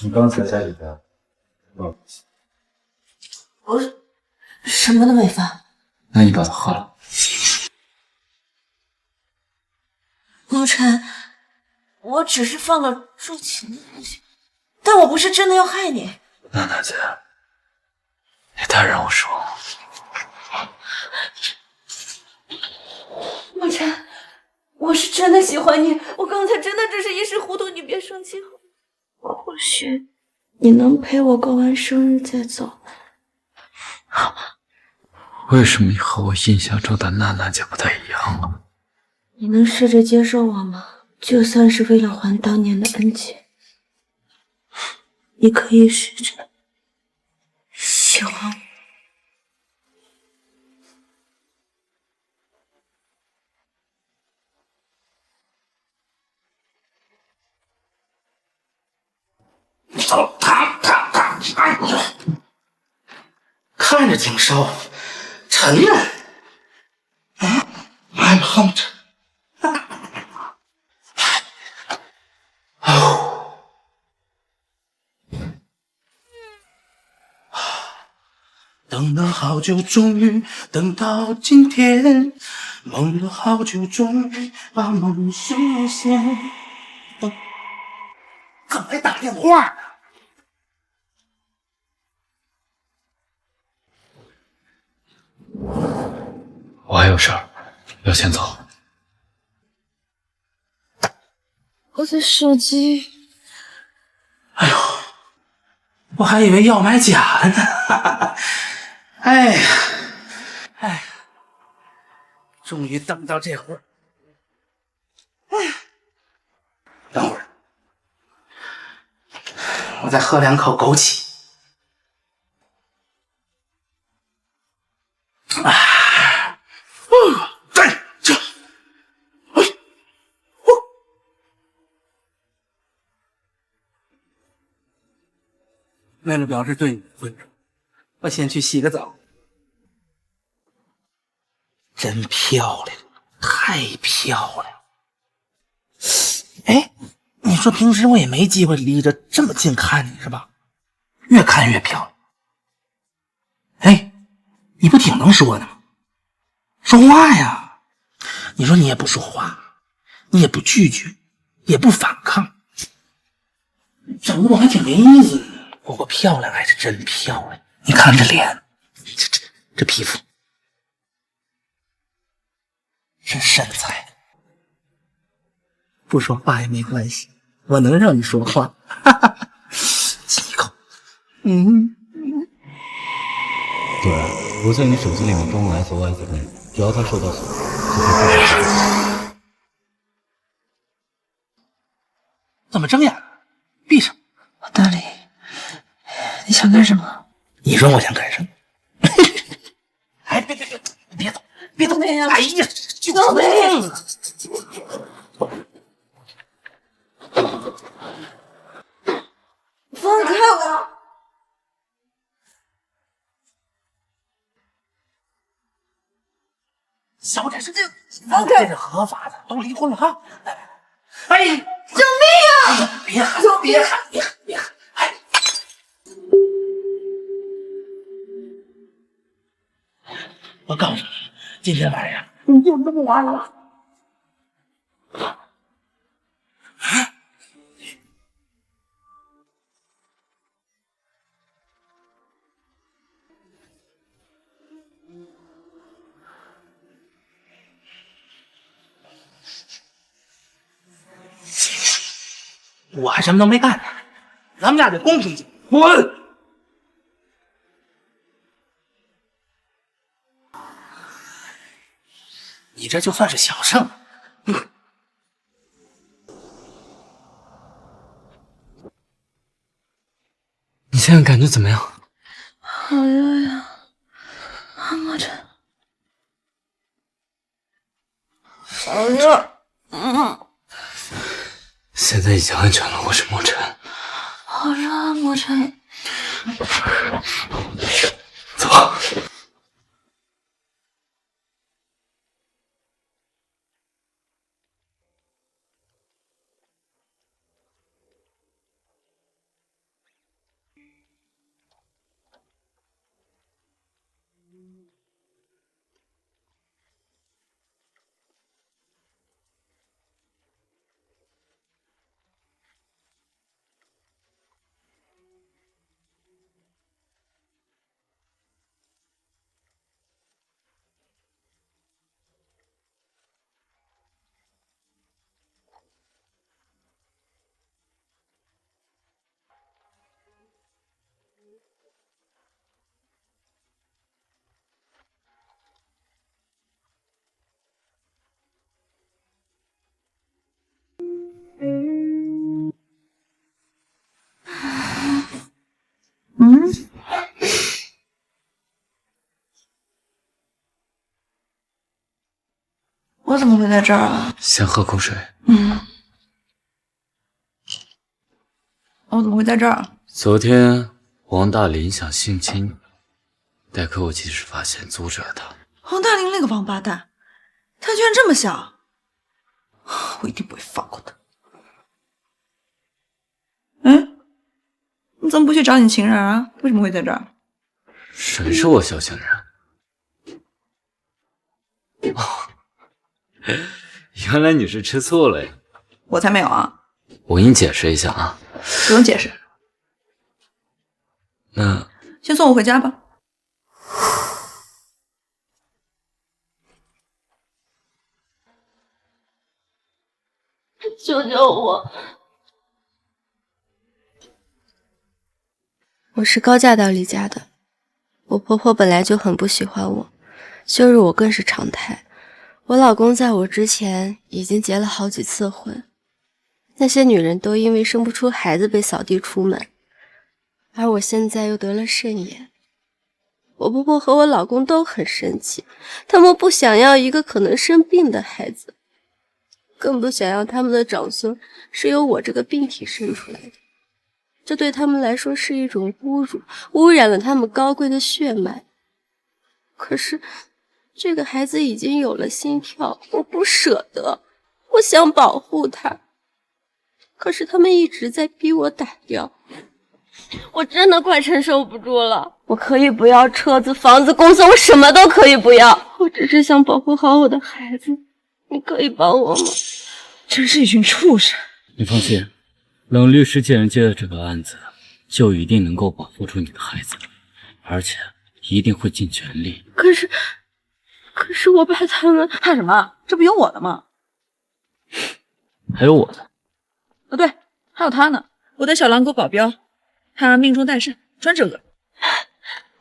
你刚才在里边忘了。我什么都没放。那你把它喝了。墨尘，我只是放了助情的东西，但我不是真的要害你。娜娜姐，你太让我失望了。墨尘，我是真的喜欢你，我刚才真的只是一时糊涂，你别生气。或许你能陪我过完生日再走，好吗？为什么你和我印象中的娜娜姐不太一样啊？你能试着接受我吗？就算是为了还当年的恩情，你可以试着喜欢我。看着挺烧，沉呢。I'm hot。哦，等了好久，终于等到今天，梦了好久，终于把梦实现。怎么还打电话呢？我还有事儿，要先走。我的手机，哎呦，我还以为要买假的呢。哎呀，哎呀，终于等到这会儿。哎，等会儿，我再喝2口枸杞。为了表示对你的尊重，我先去洗个澡。真漂亮，太漂亮！哎，你说平时我也没机会离着这么近看你是吧？越看越漂亮。哎，你不挺能说的吗？说话呀！你说你也不说话，你也不拒绝，也不反抗，整的我还挺没意思的。不过漂亮还是真漂亮，你看这脸，这皮肤，这身材。不说话也没关系，我能让你说话。哈哈，亲一口。对，我在你手机里面装了 SOS 功能，只要它收到锁，就会自动开启。怎么睁眼？闭上。大力，你想干什么？你说我想干什么？哎，别动，别动！哎呀，救命啊！放开我！小点声，放开！这是合法的，都离婚了哈！哎，救命啊！别喊，别喊！哎，我告诉你，今天晚上你就这么完了。我还什么都没干呢，咱们俩得公平点。滚！你这就算是小胜。你现在感觉怎么样？好热呀，莫尘。好热。现在已经安全了，我是莫尘。好热啊，莫尘。走。我怎么会在这儿啊？先喝口水。我怎么会在这儿？昨天王大林想性侵你，待客我及时发现，阻止了他。王大林那个王八蛋，他居然这么想，我一定不会放过他。你怎么不去找你情人啊？为什么会在这儿？谁是我小情人？哦，原来你是吃醋了呀？我才没有啊！我给你解释一下啊。不用解释。那先送我回家吧。救救我！我是高嫁到李家的，我婆婆本来就很不喜欢我，羞辱我更是常态。我老公在我之前已经结了好几次婚，那些女人都因为生不出孩子被扫地出门，而我现在又得了肾炎。我婆婆和我老公都很生气，他们不想要一个可能生病的孩子，更不想要他们的长孙是由我这个病体生出来的。这对他们来说是一种侮辱，污染了他们高贵的血脉。可是，这个孩子已经有了心跳，我不舍得，我想保护他，可是他们一直在逼我打掉。我真的快承受不住了，我可以不要车子、房子、公司，我什么都可以不要，我只是想保护好我的孩子。你可以帮我吗？真是一群畜生！你放心，冷律师既然接了这个案子，就一定能够保护住你的孩子，而且一定会尽全力。可是我怕他们……怕什么？这不有我的吗？还有我的。哦，对，还有他呢，我的小狼狗保镖，他命中带肾，专这个。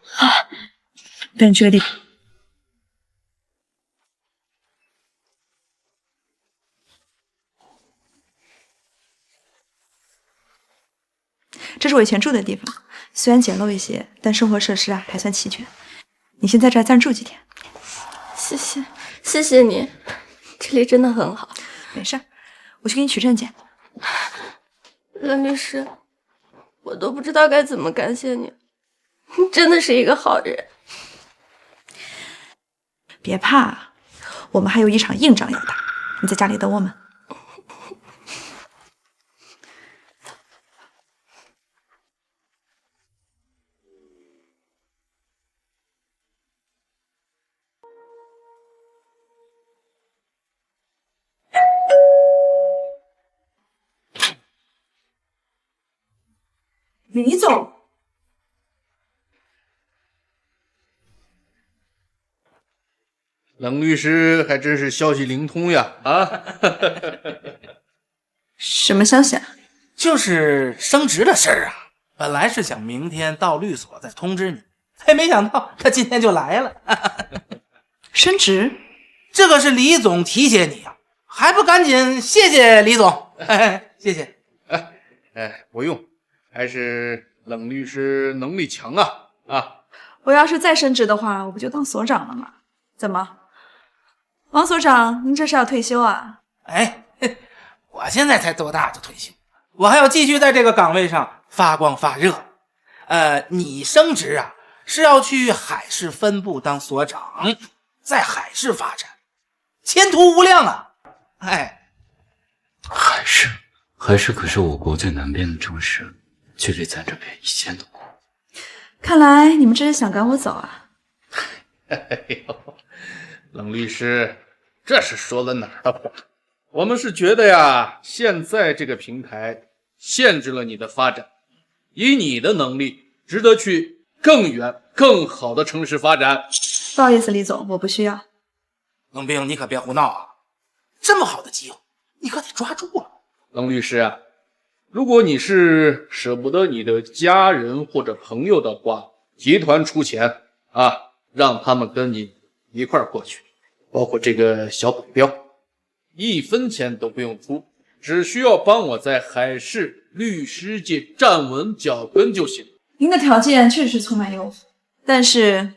好，带你去个地方。这是我以前住的地方，虽然简陋一些，但生活设施啊还算齐全。你先在这儿暂住几天。谢谢你，这里真的很好。没事，我去给你取证件。冷律师，我都不知道该怎么感谢你，你真的是一个好人。别怕，我们还有一场硬仗要打，你在家里等我们。李总，冷律师还真是消息灵通呀！啊，什么消息啊？就是升职的事儿啊。本来是想明天到律所再通知你，还没想到他今天就来了。升职？这个是李总提携你啊，还不赶紧谢谢李总？谢谢。不用。还是冷律师能力强啊！啊，我要是再升职的话，我不就当所长了吗？怎么，王所长，您这是要退休啊？哎，我现在才多大就退休，我还要继续在这个岗位上发光发热。你升职啊，是要去海事分部当所长，在海事发展，前途无量啊！哎，海事可是我国最南边的城市。距离咱这边1000多公里，看来你们这是想赶我走啊！哎呦，冷律师，这是说了哪儿的话？我们是觉得呀，现在这个平台限制了你的发展，以你的能力，值得去更远、更好的城市发展。不好意思，李总，我不需要。冷冰，你可别胡闹啊！这么好的机会，你可得抓住啊！冷律师啊。如果你是舍不得你的家人或者朋友的话，集团出钱啊，让他们跟你一块儿过去，包括这个小保镖，1分钱都不用出，只需要帮我在海事律师界站稳脚跟就行。您的条件确实充满诱惑，但是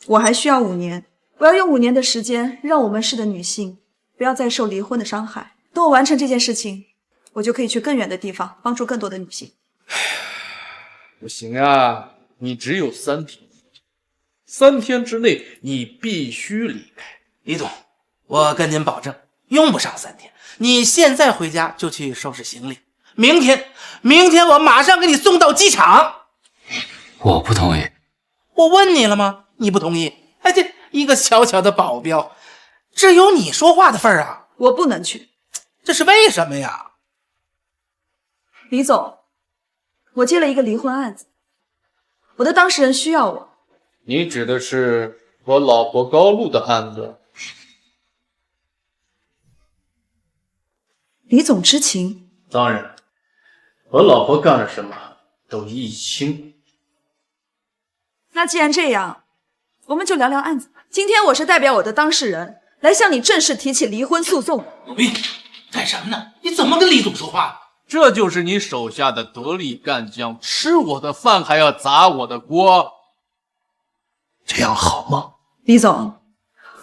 我还需要5年，我要用5年的时间，让我们市的女性不要再受离婚的伤害。等我完成这件事情，我就可以去更远的地方，帮助更多的女性。不行啊，你只有3天，3天之内你必须离开。李总，我跟您保证，用不上3天。你现在回家就去收拾行李，明天我马上给你送到机场。我不同意。我问你了吗？你不同意？哎，这一个小小的保镖，这有你说话的份儿啊！我不能去。这是为什么呀？李总，我接了一个离婚案子，我的当事人需要我。你指的是我老婆高露的案子？李总知情？当然，我老婆干了什么都一清。那既然这样，我们就聊聊案子。今天我是代表我的当事人来向你正式提起离婚诉讼。干什么呢？你怎么跟李总说话？这就是你手下的得力干将，吃我的饭还要砸我的锅，这样好吗？李总，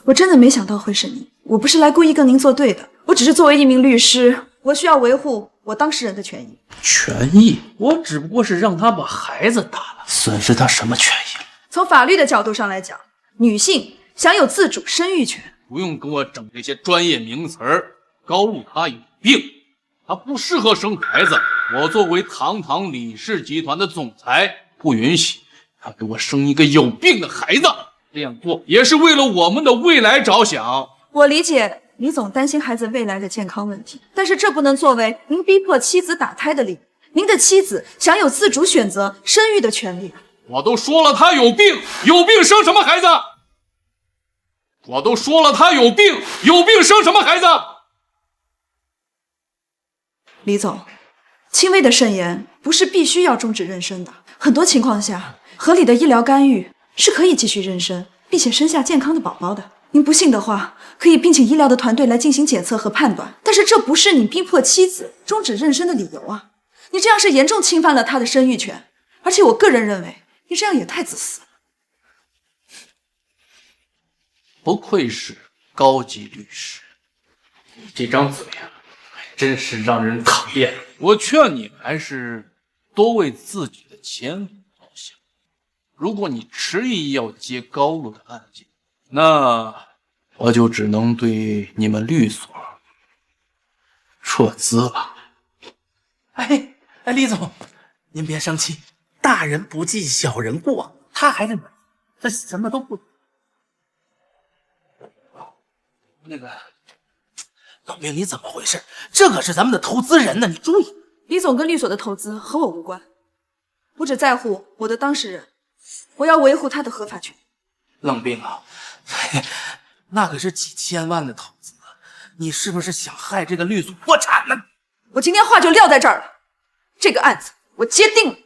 我真的没想到会是你，我不是来故意跟您作对的，我只是作为一名律师，我需要维护我当事人的权益。权益？我只不过是让他把孩子打了，损失他什么权益？从法律的角度上来讲，女性享有自主生育权。不用跟我整这些专业名词儿。高露她有病，她不适合生孩子。我作为堂堂李氏集团的总裁，不允许她给我生一个有病的孩子。这样做也是为了我们的未来着想。我理解李总担心孩子未来的健康问题，但是这不能作为您逼迫妻子打胎的理由。您的妻子享有自主选择生育的权利。我都说了她有病，有病生什么孩子？我都说了她有病，有病生什么孩子？李总，轻微的肾炎不是必须要终止妊娠的，很多情况下，合理的医疗干预是可以继续妊娠，并且生下健康的宝宝的。您不信的话，可以聘请医疗的团队来进行检测和判断，但是这不是你逼迫妻子终止妊娠的理由啊！你这样是严重侵犯了她的生育权，而且我个人认为，你这样也太自私了。不愧是高级律师，你这张嘴啊，真是让人讨厌。我劝你还是多为自己的前途着想。如果你执意要接高露的案件，那我就只能对你们律所撤资了。哎，李总，您别生气，大人不计小人过，他还是他什么都不。那个冷冰，你怎么回事？这可是咱们的投资人呢，你注意。李总跟律所的投资和我无关，我只在乎我的当事人，我要维护他的合法权益。冷冰啊，那可是几千万的投资，你是不是想害这个律所破产呢？我今天话就撂在这儿了，这个案子我接定了。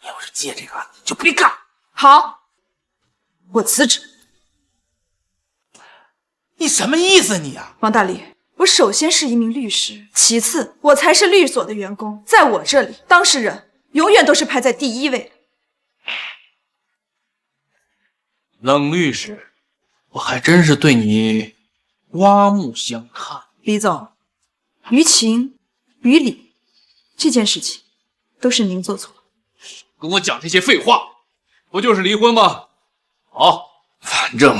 你要是接这个案子，就别干。好，我辞职。你什么意思你啊？王大力，我首先是一名律师，其次我才是律所的员工，在我这里，当事人永远都是排在第一位的。冷律师，我还真是对你刮目相看。李总，于情于理，这件事情都是您做错了。跟我讲这些废话，不就是离婚吗？好，反正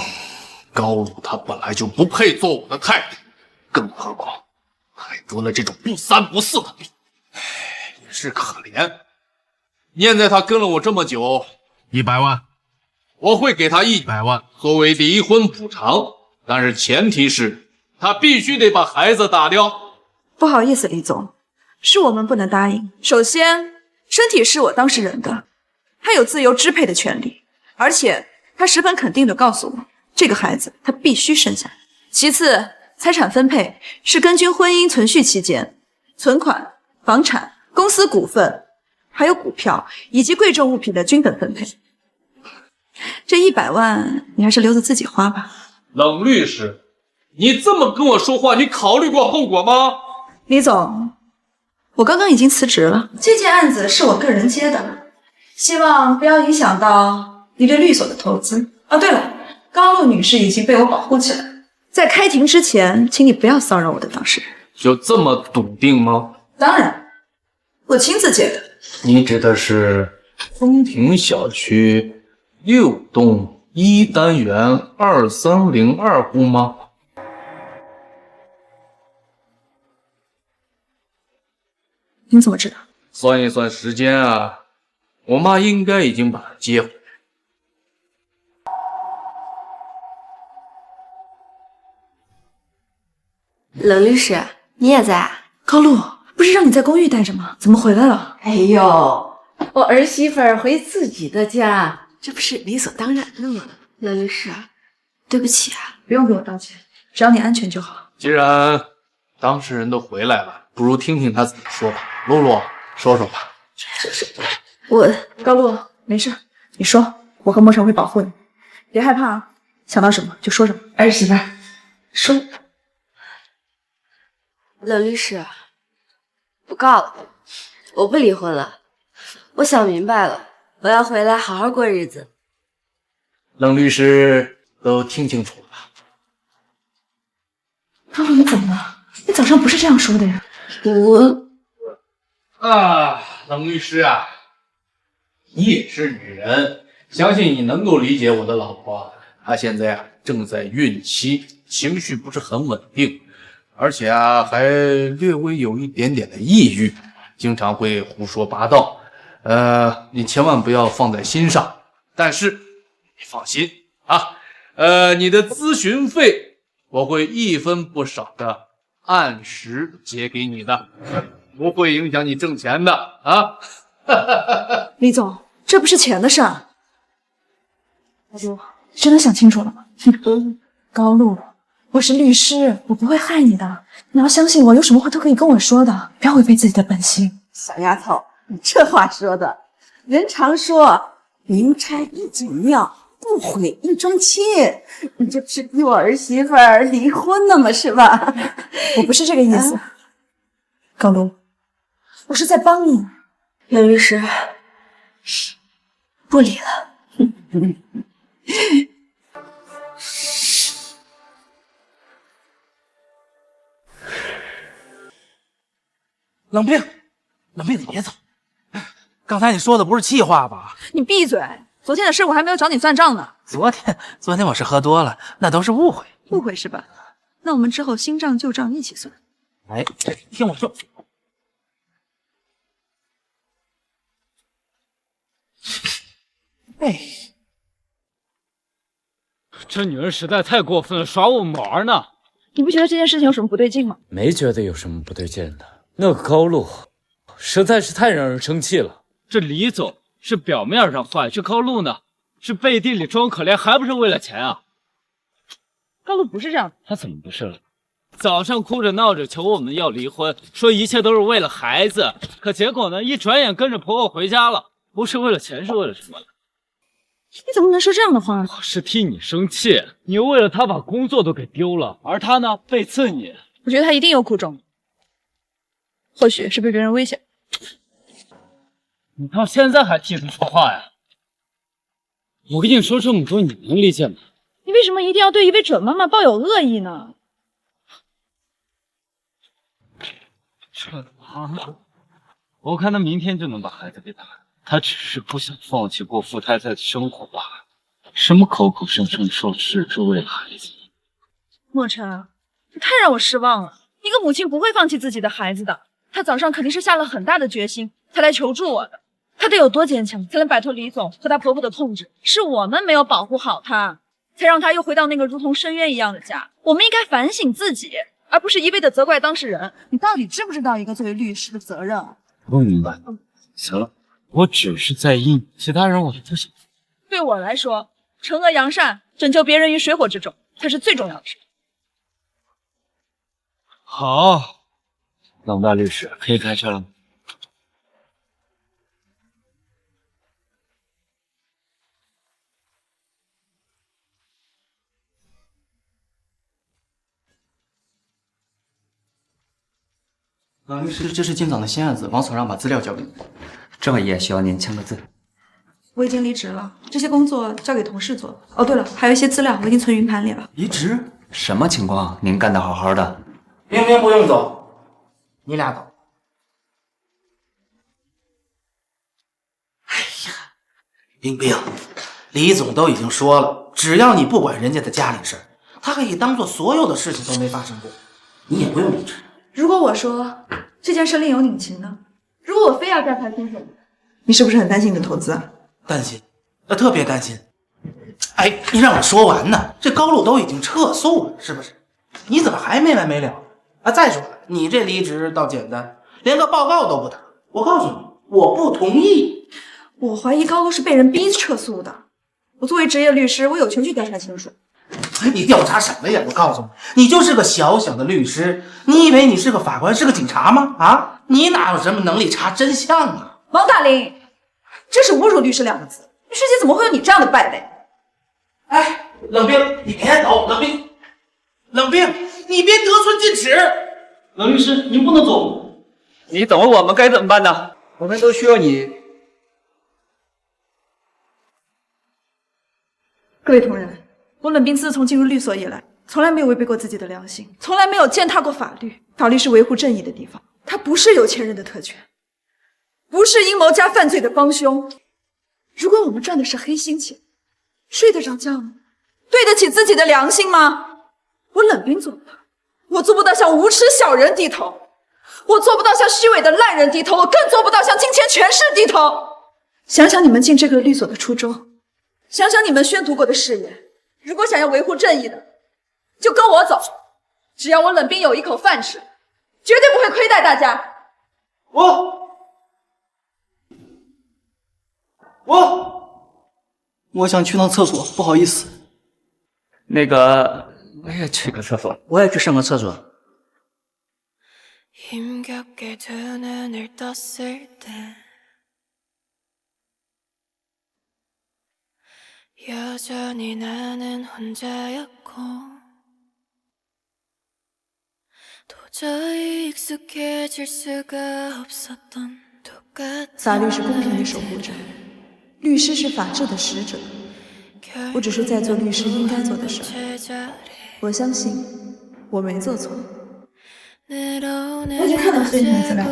高露她本来就不配做我的太太，更何况还得了这种不三不四的病，也是可怜。念在她跟了我这么久，100万，我会给她100万作为离婚补偿，但是前提是她必须得把孩子打掉。不好意思，李总，是我们不能答应。首先，身体是我当事人的，他有自由支配的权利，而且他十分肯定地告诉我，这个孩子他必须生下来。其次，财产分配是根据婚姻存续期间、存款、房产、公司股份，还有股票以及贵重物品的均等分配。这100万你还是留着自己花吧。冷律师，你这么跟我说话，你考虑过后果吗？李总，我刚刚已经辞职了，这件案子是我个人接的，希望不要影响到你对律所的投资。哦，对了，高露女士已经被我保护起来，在开庭之前，请你不要骚扰我的当事人。就这么笃定吗？当然，我亲自接的。你指的是丰庭小区6栋1单元2302户吗？你怎么知道？算一算时间啊，我妈应该已经把她接回来。冷律师，你也在啊？高露，不是让你在公寓待着吗？怎么回来了？哎呦，我儿媳妇儿回自己的家，这不是理所当然的吗？冷律师，对不起啊。不用给我道歉，只要你安全就好。既然当事人都回来了，不如听听他怎么说吧。露露，说说吧。高露，没事，你说，我和莫尘会保护你，别害怕啊，想到什么就说什么。儿媳妇儿，说。冷律师，不告了，我不离婚了。我想明白了，我要回来好好过日子。冷律师都听清楚了吧？高露，你怎么了？你早上不是这样说的呀。冷律师啊，你也是女人，相信你能够理解我的老婆。她现在啊正在孕期，情绪不是很稳定，而且啊还略微有一点点的抑郁，经常会胡说八道。你千万不要放在心上。但是你放心啊，你的咨询费我会一分不少的按时结给你的，不会影响你挣钱的啊。李总，这不是钱的事儿。高露，真的想清楚了吗？高露，我是律师，我不会害你的。你要相信我，有什么话都可以跟我说的，不要违背自己的本心。小丫头，你这话说的，人常说宁拆一座庙，不毁一桩亲。你这不是逼我儿媳妇儿离婚了吗？是吧？我不是这个意思。高露，我是在帮你。冷律师，不理了。冷冰，你别走。刚才你说的不是气话吧？你闭嘴！昨天的事我还没有找你算账呢。昨天我是喝多了，那都是误会。误会是吧？那我们之后新账旧账一起算。哎，听我说。哎，这女人实在太过分了，耍我们玩呢。你不觉得这件事情有什么不对劲吗？没觉得有什么不对劲的。那个高露实在是太让人生气了。这李总是表面上坏，这高露呢是背地里装可怜，还不是为了钱啊？高露不是这样的。她怎么不是了？早上哭着闹着求我们要离婚，说一切都是为了孩子，可结果呢，一转眼跟着婆婆回家了。不是为了钱，是为了什么？你怎么能说这样的话？我是替你生气，你又为了他把工作都给丢了，而他呢背刺你。我觉得他一定有苦衷，或许是被别人威胁。你到现在还替他说话呀？我跟你说这么多，你能理解吗？你为什么一定要对一位准妈妈抱有恶意呢？准妈妈，我看他明天就能把孩子给打。他只是不想放弃过富太太的生活罢了。什么口口声声说是为了孩子？莫尘，你太让我失望了。一个母亲不会放弃自己的孩子的。她早上肯定是下了很大的决心，才来求助我的。她得有多坚强，才能摆脱李总和她婆婆的控制？是我们没有保护好她，才让她又回到那个如同深渊一样的家。我们应该反省自己，而不是一味的责怪当事人。你到底知不知道一个作为律师的责任？不明白。行了。我只是在意你，其他人我都不想。对我来说，惩恶扬善，拯救别人于水火之中，才是最重要的事。好，冷大律师可以开车了吗？冷律师，这是今早的新案子，王所让把资料交给你。这也需要您签个字。我已经离职了，这些工作交给同事做。哦，对了，还有一些资料我已经存云盘里了。离职？什么情况？您干得好好的。冰冰不用走，你俩走。哎呀，冰冰，李总都已经说了，只要你不管人家的家里事儿，他可以当做所有的事情都没发生过，你也不用离职。如果我说这件事另有隐情呢？如果我非要调查清楚，你是不是很担心你的投资啊？担心，特别担心。哎，你让我说完呢，这高露都已经撤诉了，是不是？你怎么还没完没了啊？再说了，你这离职倒简单，连个报告都不打。我告诉你，我不同意。我怀疑高露是被人逼撤诉的。我作为职业律师，我有权去调查清楚。你调查什么呀？我告诉你，你就是个小小的律师，你以为你是个法官，是个警察吗？啊，你哪有什么能力查真相啊？王大林，这是侮辱律师2个字。律师界怎么会有你这样的败类？哎，冷冰，你别走，冷冰，你别得寸进尺。冷律师，您不能走。你等我们该怎么办呢？我们都需要你。各位同仁，我冷冰自从进入律所以来，从来没有违背过自己的良心，从来没有践踏过法律。法律是维护正义的地方，它不是有钱人的特权。不是阴谋加犯罪的帮凶。如果我们赚的是黑心钱，睡得着觉吗？对得起自己的良心吗？我冷冰做不到，我做不到向无耻小人低头，我做不到向虚伪的烂人低头，我更做不到向金钱权势低头。想想你们进这个律所的初衷，想想你们宣读过的誓言，如果想要维护正义的，就跟我走。只要我冷冰有一口饭吃，绝对不会亏待大家。我想去趟厕所，不好意思。那个，我也去个厕所。我也去上个厕所。 힘겹게 두 눈을 떴을 때 여전히 나는 혼자였고 도저히 익숙해질 수가 없었던 똑같은 法律是公平的守护者，律师是法治的使者。我只是在做律师应该做的事儿。我相信我没做错。 我已经看到最近的资料。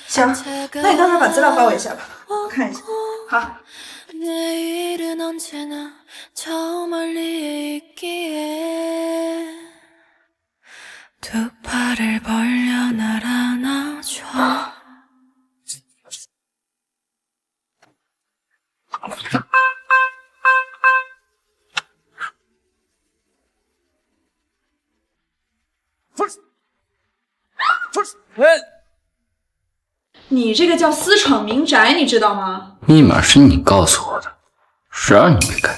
行，那你到时候把资料发我一下吧，我看一下。好。 내일은 언제나 저 멀리에 있기에 두 팔을 벌려 날 안아줘你这个叫私闯民宅，你知道吗？密码是你告诉我的，谁让你没改？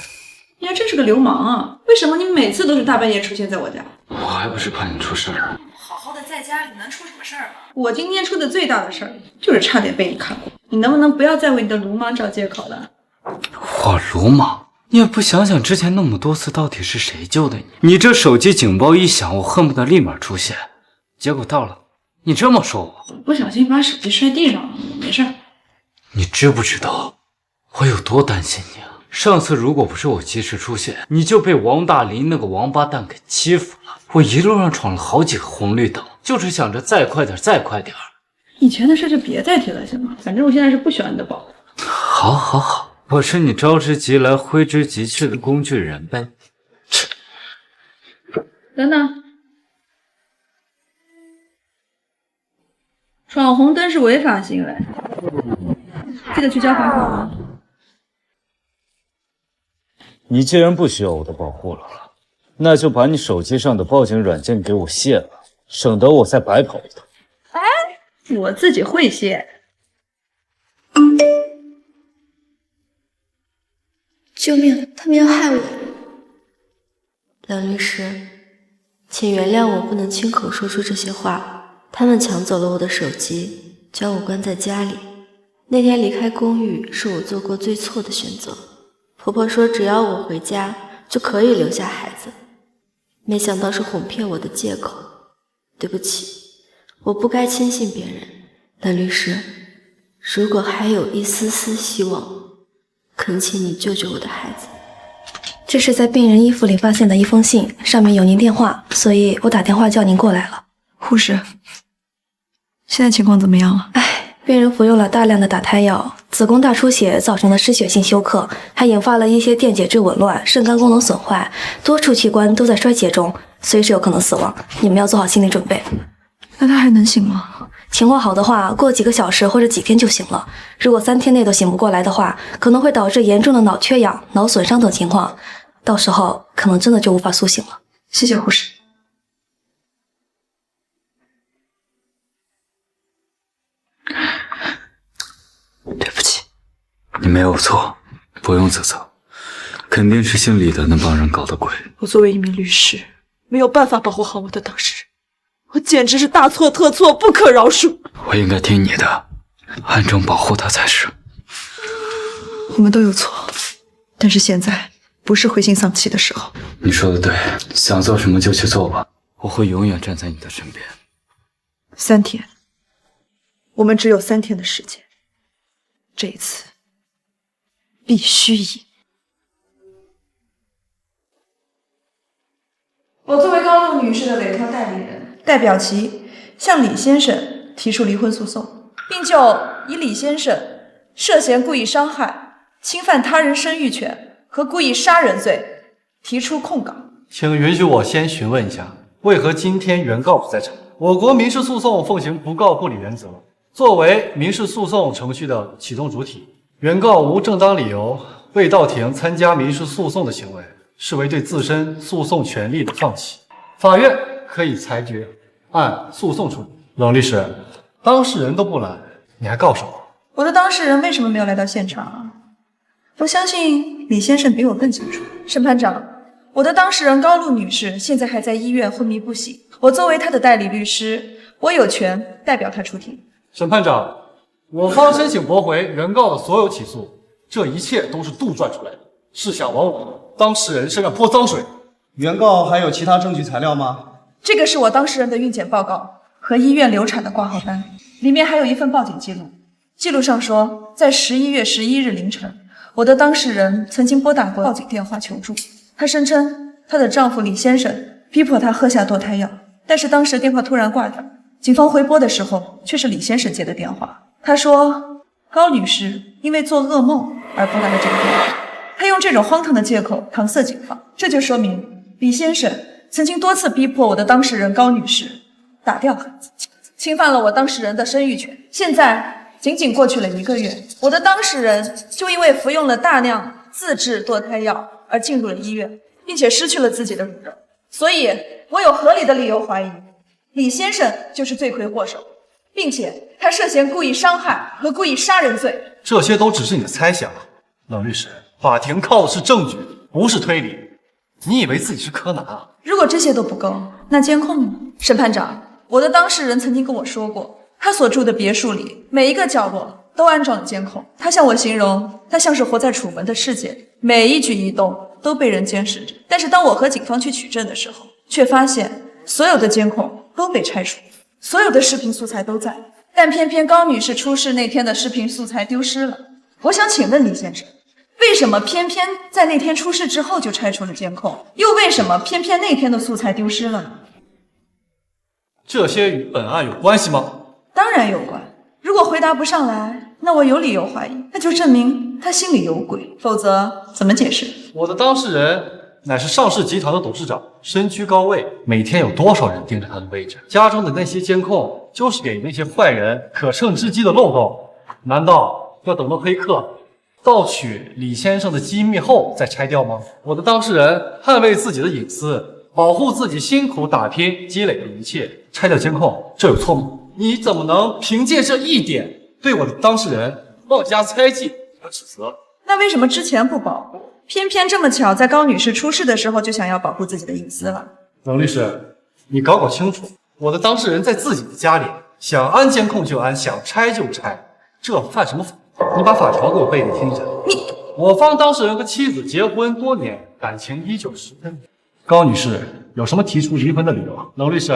你还真是个流氓啊！为什么你每次都是大半夜出现在我家？我还不是怕你出事儿。好好的在家里能出什么事儿吗？我今天出的最大的事儿就是差点被你看过。你能不能不要再为你的鲁莽找借口了？我鲁莽？你也不想想之前那么多次到底是谁救的你？你这手机警报一响，我恨不得立马出现，结果到了，你这么说我。 不小心把手机摔地上了，没事。你知不知道我有多担心你啊？上次如果不是我及时出现，你就被王大林那个王八蛋给欺负了。我一路上闯了好几个红绿灯，就是想着再快点，再快点。以前的事就别再提了，行吗？反正我现在是不喜欢你的保护。好，好，好，我是你招之即来，挥之即去的工具人呗。等等。 闯红灯是违法行为，记得去交罚款啊！你既然不需要我的保护了，那就把你手机上的报警软件给我卸了，省得我再白跑一趟。哎，我自己会卸。救命！他们要害我！梁律师，请原谅我不能亲口说出这些话。 他们抢走了我的手机，将我关在家里。那天离开公寓是我做过最错的选择。婆婆说只要我回家就可以留下孩子，没想到是哄骗我的借口。对不起，我不该轻信别人。蓝律师，如果还有一丝丝希望，恳请你救救我的孩子。这是在病人衣服里发现的一封信，上面有您电话，所以我打电话叫您过来了。护士。 现在情况怎么样了？病人服用了大量的打胎药，子宫大出血造成了失血性休克，还引发了一些电解质紊乱、肾肝功能损坏，多处器官都在衰竭中，随时有可能死亡。你们要做好心理准备。那他还能醒吗？情况好的话，过几个小时或者几天就醒了。如果3天内都醒不过来的话，可能会导致严重的脑缺氧、脑损伤等情况，到时候可能真的就无法苏醒了。谢谢护士。 对不起，你没有错，不用自责，肯定是姓李的那帮人搞的鬼。我作为一名律师，没有办法保护好我的当事人，我简直是大错特错，不可饶恕。我应该听你的，暗中保护他才是。我们都有错，但是现在不是灰心丧气的时候。你说的对，想做什么就去做吧，我会永远站在你的身边。3天，我们只有3天的时间。 这一次必须赢！我作为高露女士的委托代理人，代表其向李先生提出离婚诉讼，并就以李先生涉嫌故意伤害、侵犯他人生育权和故意杀人罪提出控告。请允许我先询问一下，为何今天原告不在场？我国民事诉讼奉行不告不理原则，作为民事诉讼程序的启动主体，原告无正当理由未到庭参加民事诉讼的行为，视为对自身诉讼权利的放弃。法院可以裁决按诉讼处理。冷律师，当事人都不来，你还告什么？我的当事人为什么没有来到现场啊？我相信李先生比我更清楚。审判长，我的当事人高露女士现在还在医院昏迷不醒，我作为她的代理律师，我有权代表她出庭。审判长，我方申请驳回原告的所有起诉，这一切都是杜撰出来的，是想往我当事人身上泼脏水。原告还有其他证据材料吗？这个是我当事人的孕检报告和医院流产的挂号单，里面还有一份报警记录。记录上说，在11月11日凌晨，我的当事人曾经拨打过报警电话求助。她声称她的丈夫李先生逼迫她喝下堕胎药，但是当时电话突然挂掉，警方回拨的时候却是李先生接的电话。他说高女士因为做噩梦而拨打了这个电话，他用这种荒唐的借口搪塞警方，这就说明李先生曾经多次逼迫我的当事人高女士打掉孩子，侵犯了我当事人的生育权。现在仅仅过去了1个月，我的当事人就因为服用了大量自制堕胎药而进入了医院，并且失去了自己的乳肉，所以我有合理的理由怀疑李先生就是罪魁祸首，并且他涉嫌故意伤害和故意杀人罪。这些都只是你的猜想，冷律师，法庭靠的是证据，不是推理。你以为自己是柯南啊？如果这些都不够，那监控呢？审判长，我的当事人曾经跟我说过，他所住的别墅里每一个角落都安装了监控。他向我形容，他像是活在楚门的世界里，每一举一动都被人监视着。但是当我和警方去取证的时候，却发现所有的监控都被拆除，所有的视频素材都在，但偏偏高女士出事那天的视频素材丢失了。我想请问李先生，为什么偏偏在那天出事之后就拆除了监控，又为什么偏偏那天的素材丢失了呢？这些与本案有关系吗？当然有关。如果回答不上来，那我有理由怀疑，那就证明他心里有鬼，否则怎么解释？我的当事人乃是上市集团的董事长，身居高位，每天有多少人盯着他的位置？家中的那些监控就是给那些坏人可乘之机的漏洞。难道要等到黑客盗取李先生的机密后再拆掉吗？我的当事人捍卫自己的隐私，保护自己辛苦打拼积累的一切，拆掉监控，这有错吗？你怎么能凭借这一点对我的当事人妄加猜忌和指责？那为什么之前不保护，偏偏这么巧在高女士出事的时候就想要保护自己的隐私了？冷律师，你搞清楚，我的当事人在自己的家里，想安监控就安，想拆就拆，这犯什么法？你把法条给我背给听着。我方当事人和妻子结婚多年，感情依旧十分。高女士有什么提出离婚的理由？冷律师，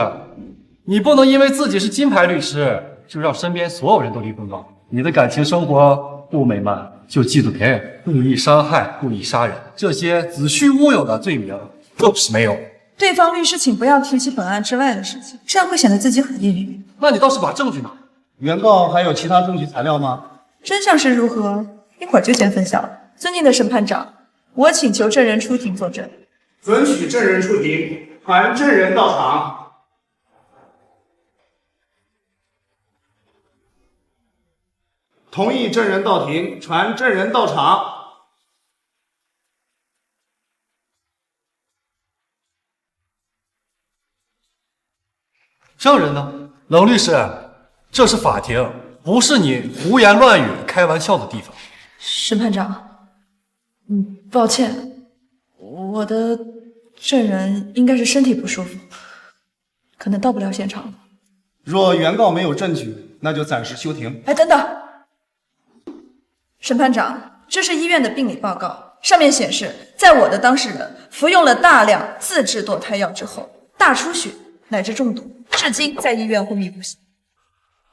你不能因为自己是金牌律师，就让身边所有人都离婚吧？你的感情生活不美满，就嫉妒别人，故意伤害、故意杀人，这些子虚乌有的罪名都是没有。对方律师，请不要提起本案之外的事情，这样会显得自己很抑郁。那你倒是把证据拿来。原告还有其他证据材料吗？真相是如何，一会儿就先分享了。尊敬的审判长，我请求证人出庭作证。准许证人出庭，传证人到场。同意证人到庭，传证人到场。证人呢？冷律师，这是法庭，不是你胡言乱语、开玩笑的地方。审判长，抱歉，我的证人应该是身体不舒服，可能到不了现场。若原告没有证据，那就暂时休庭。哎，等等，审判长，这是医院的病理报告，上面显示，在我的当事人服用了大量自制堕胎药之后，大出血乃至中毒，至今在医院昏迷不醒。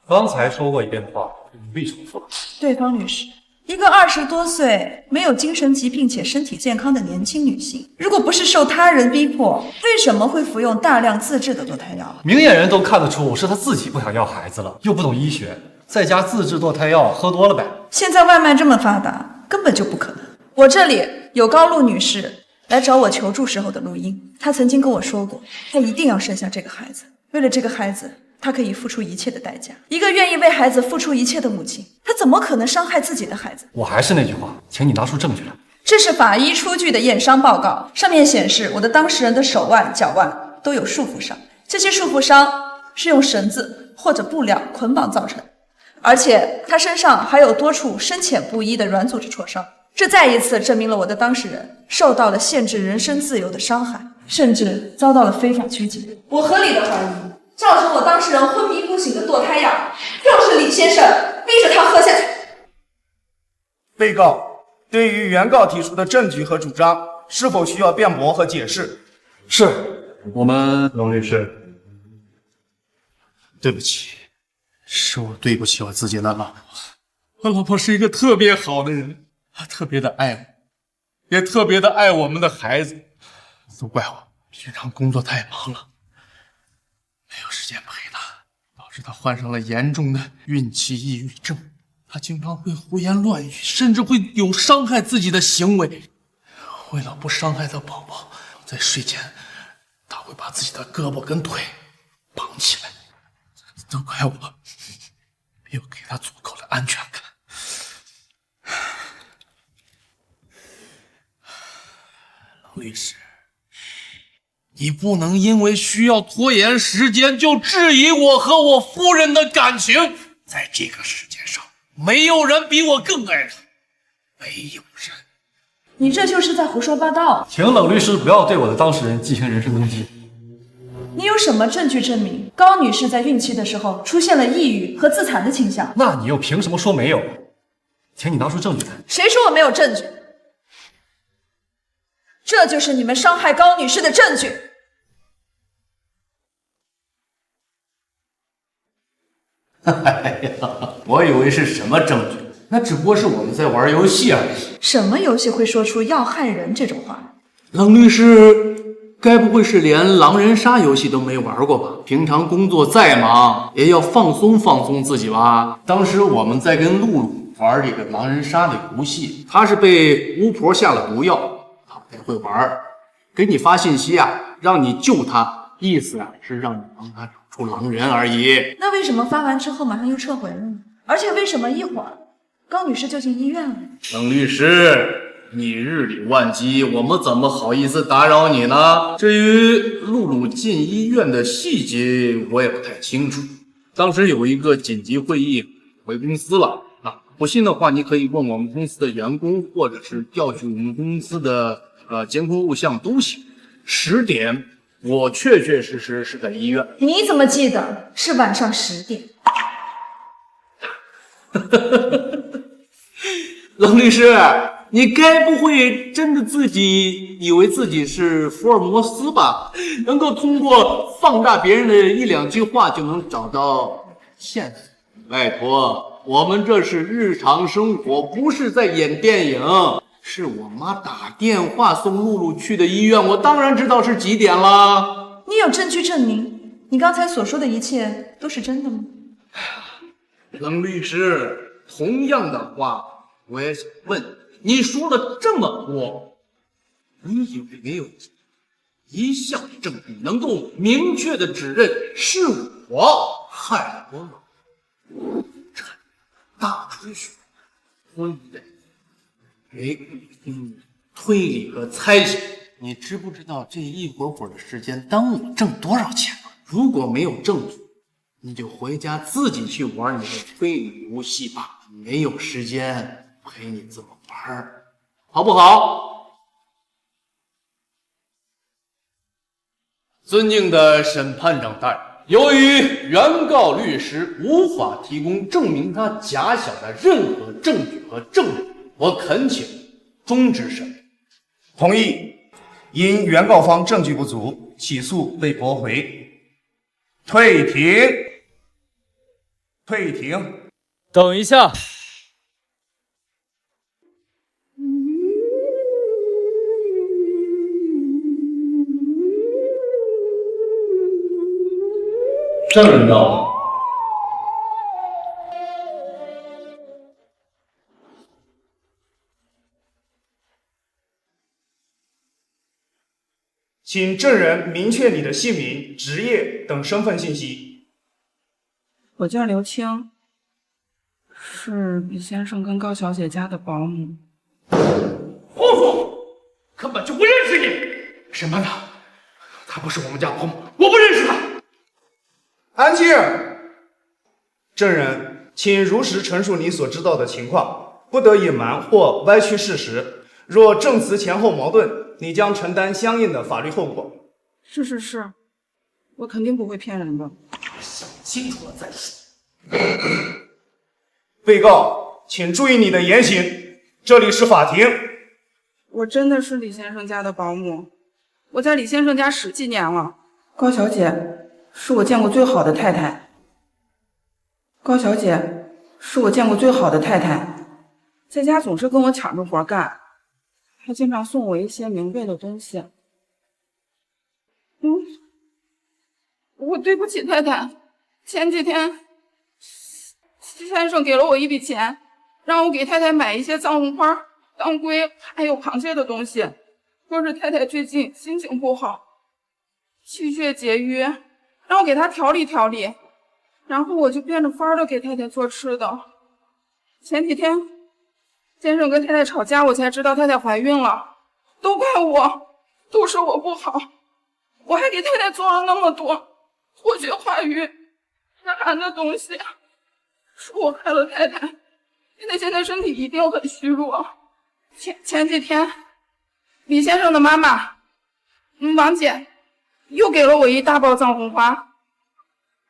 刚才说过一遍的话，不必重复了。对方律师，一个20多岁、没有精神疾病且身体健康的年轻女性，如果不是受他人逼迫，为什么会服用大量自制的堕胎药？明眼人都看得出是她自己不想要孩子了，又不懂医学，在家自制堕胎药，喝多了呗。现在外卖这么发达，根本就不可能。我这里有高露女士来找我求助时候的录音，她曾经跟我说过，她一定要生下这个孩子，为了这个孩子，她可以付出一切的代价。一个愿意为孩子付出一切的母亲，她怎么可能伤害自己的孩子？我还是那句话，请你拿出证据来。这是法医出具的验伤报告，上面显示我的当事人的手腕、脚腕都有束缚伤，这些束缚伤是用绳子或者布料捆绑造成的，而且他身上还有多处深浅不一的软组织挫伤，这再一次证明了我的当事人受到了限制人身自由的伤害，甚至遭到了非法拘禁。我合理的怀疑，造成我当事人昏迷不醒的堕胎药就是李先生逼着他喝下去。被告对于原告提出的证据和主张，是否需要辩驳和解释？是我们龙律师，对不起，是我对不起我自己的老婆。我老婆是一个特别好的人，她特别的爱我，也特别的爱我们的孩子。都怪我平常工作太忙了，没有时间陪她，导致她患上了严重的孕期抑郁症。她经常会胡言乱语，甚至会有伤害自己的行为。为了不伤害到宝宝，在睡前她会把自己的胳膊跟腿绑起来。都怪我没有给她足够的安全感。龙律师，你不能因为需要拖延时间就质疑我和我夫人的感情。在这个世界上，没有人比我更爱她，没有人。你这就是在胡说八道。请冷律师不要对我的当事人进行人身攻击。你有什么证据证明高女士在孕期的时候出现了抑郁和自残的倾向？那你又凭什么说没有？请你拿出证据来。谁说我没有证据？这就是你们伤害高女士的证据。哎呀，我以为是什么证据，那只不过是我们在玩游戏而已。什么游戏会说出要害人这种话？冷律师，该不会是连狼人杀游戏都没玩过吧？平常工作再忙，也要放松放松自己吧。当时我们在跟露露玩这个狼人杀的游戏，她是被巫婆下了毒药，她不太会玩，给你发信息啊，让你救她，意思啊是让你帮她找出狼人而已。那为什么发完之后马上又撤回了呢？而且为什么一会儿高女士就进医院了？冷律师，你日理万机，我们怎么好意思打扰你呢？至于露露进医院的细节，我也不太清楚。当时有一个紧急会议，回公司了啊。不信的话，你可以问我们公司的员工，或者是调取我们公司的监控录像都行。10点，我确确实实是在医院。你怎么记得是晚上10点？冷律师，你该不会真的自己以为自己是福尔摩斯吧？能够通过放大别人的一两句话就能找到线索？拜托，我们这是日常生活，不是在演电影。是我妈打电话送露露去的医院，我当然知道是几点了。你有证据证明你刚才所说的一切都是真的吗？冷律师，同样的话我也想问你，说了这么多，你有没有一项证据能够明确的指认是我害我老产大出血？我得给你推理和猜想。你知不知道这一会儿的时间耽误我挣多少钱吗？如果没有证据，你就回家自己去玩你的推理游戏吧，没有时间陪你这么玩，好不好？尊敬的审判长大人，由于原告律师无法提供证明他假想的任何证据和证据，我恳请终止审理。同意。因原告方证据不足，起诉被驳回。退庭。退庭。等一下。证人到。请证人明确你的姓名、职业等身份信息。我叫刘青，是李先生跟高小姐家的保姆。胡说，根本就不认识你。什么呢？她不是我们家保姆，我不认识她。安静！证人，请如实陈述你所知道的情况，不得隐瞒或歪曲事实。若证词前后矛盾，你将承担相应的法律后果。是，我肯定不会骗人的。想清楚了再说。被告，请注意你的言行，这里是法庭。我真的是李先生家的保姆，我在李先生家10几年了。高小姐是我见过最好的太太。高小姐是我见过最好的太太，在家总是跟我抢着活干，还经常送我一些名贵的东西。我对不起太太。前几天先生给了我一笔钱，让我给太太买一些藏红花、当归还有螃蟹的东西，说是太太最近心情不好，气血结瘀，让我给她调理调理。然后我就变着法儿的给太太做吃的。前几天先生跟太太吵架，我才知道太太怀孕了，都怪我，都是我不好。我还给太太做了那么多活血化瘀止寒的东西，是我害了太太。太太现在身体一定很虚弱。前几天李先生的妈妈王姐又给了我一大包藏红花，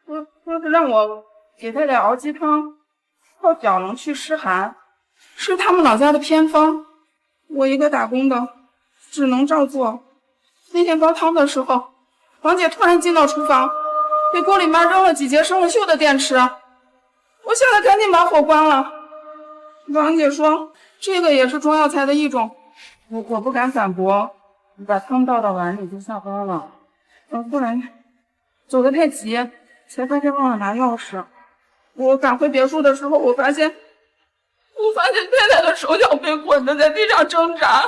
说是让我给太太熬鸡汤，泡脚能去湿寒，是他们老家的偏方。我一个打工的只能照做。那天煲汤的时候，王姐突然进到厨房，给锅里面扔了几节生了锈的电池，我吓得赶紧把火关了。王姐说这个也是中药材的一种，我不敢反驳，把汤倒到碗里就下班了。后来走得太急，才发现忘了拿钥匙。我赶回别墅的时候，我发现太太的手脚被捆着在地上挣扎，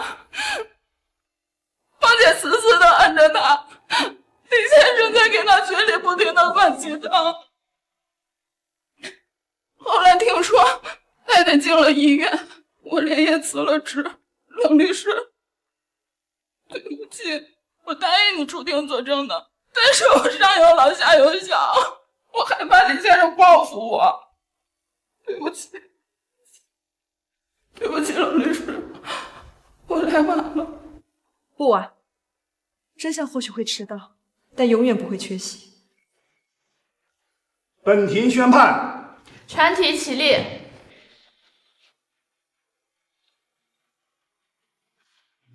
王姐死死地按着他，李先生在给他嘴里不停地灌鸡汤。后来听说太太进了医院，我连夜辞了职。冷律师，对不起，我答应你出庭作证的，但是我上有老下有小，我害怕李先生报复我。对不起，对不起，冷律师，我来晚了。不晚，真相或许会迟到，但永远不会缺席。本庭宣判，全体起立。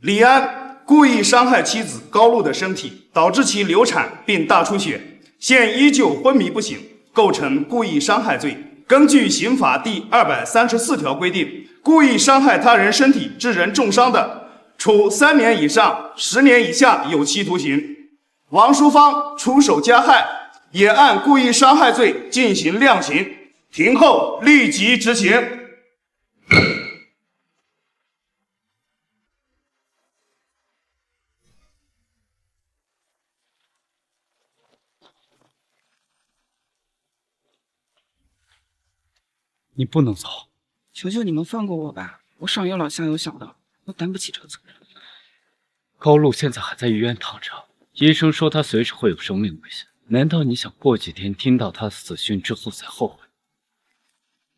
李安故意伤害妻子高露的身体，导致其流产并大出血，现依旧昏迷不醒，构成故意伤害罪。根据刑法第234条规定，故意伤害他人身体致人重伤的，处3年以上10年以下有期徒刑。王淑芳出手加害，也按故意伤害罪进行量刑，庭后立即执行。你不能走，求求你们放过我吧，我上有老下有小的，我担不起这个责任。高露现在还在医院躺着，医生说她随时会有生命危险。难道你想过几天听到她死讯之后才后悔？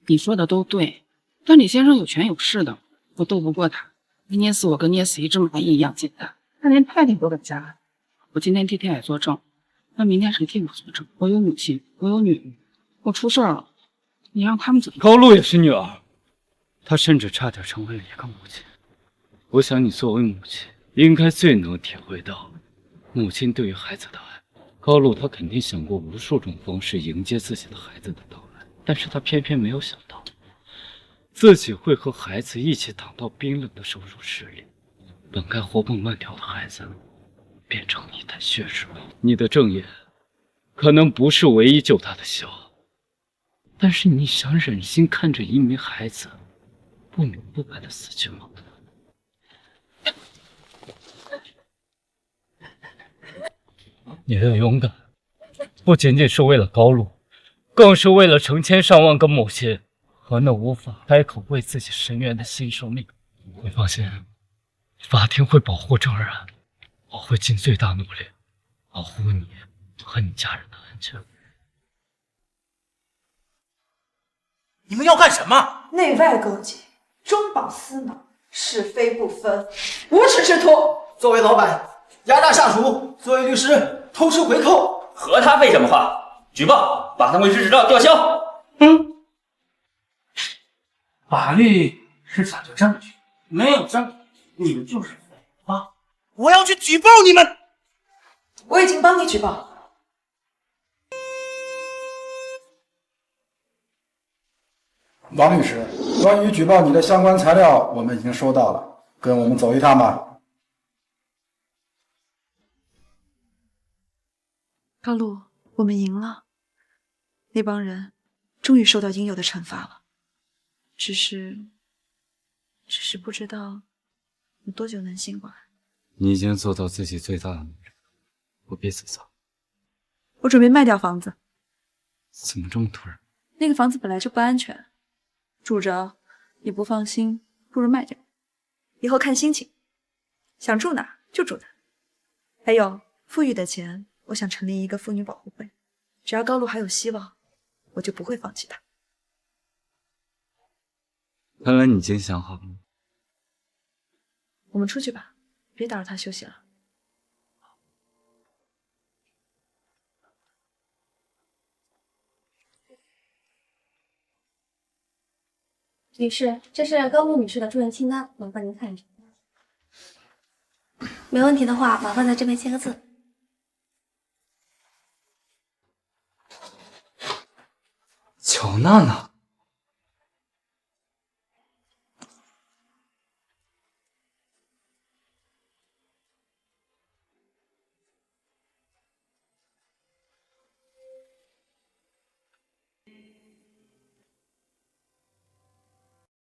你说的都对，但李先生有权有势的，我斗不过他，捏死我跟捏死一只蚂蚁一样简单。他连太太都敢加害。我今天替太太作证，那明天谁替我作证？我有母亲，我有女儿，我出事了，你让他们怎么？高露也是女儿，她甚至差点成为了一个母亲。我想你作为母亲，应该最能体会到母亲对于孩子的爱。高露她肯定想过无数种方式迎接自己的孩子的到来，但是她偏偏没有想到，自己会和孩子一起躺到冰冷的手术室里，本该活蹦乱跳的孩子，变成一滩血水。你的正言可能不是唯一救他的希望，但是你想忍心看着一名孩子不明不白的死去吗？你的勇敢，不仅仅是为了高露，更是为了成千上万个母亲和那无法开口为自己申冤的新生命。你放心，法庭会保护郑然，我会尽最大努力保护你和你家人的安全。你们要干什么？内外勾结，中饱私囊，是非不分，无耻之徒。作为老板，压榨下属；作为律师，偷吃回扣。和他废什么话？举报，把他律师执照吊销。法律是讲究证据，没有证据，你们就是诽谤。我要去举报你们！我已经帮你举报了。王律师，关于举报你的相关材料，我们已经收到了，跟我们走一趟吧。高露，我们赢了，那帮人终于受到应有的惩罚了。只是不知道有多久能醒过来。你已经做到自己最大的努力，不必自责。我准备卖掉房子。怎么这么突然？那个房子本来就不安全，住着也不放心，不如卖掉。以后看心情，想住哪就住哪。还有富裕的钱，我想成立一个妇女保护会，只要高露还有希望，我就不会放弃她。看来你已经想好了。我们出去吧，别打扰她休息了。女士，这是高露女士的住院清单，麻烦您看一下。没问题的话，麻烦在这边签个字。乔娜娜。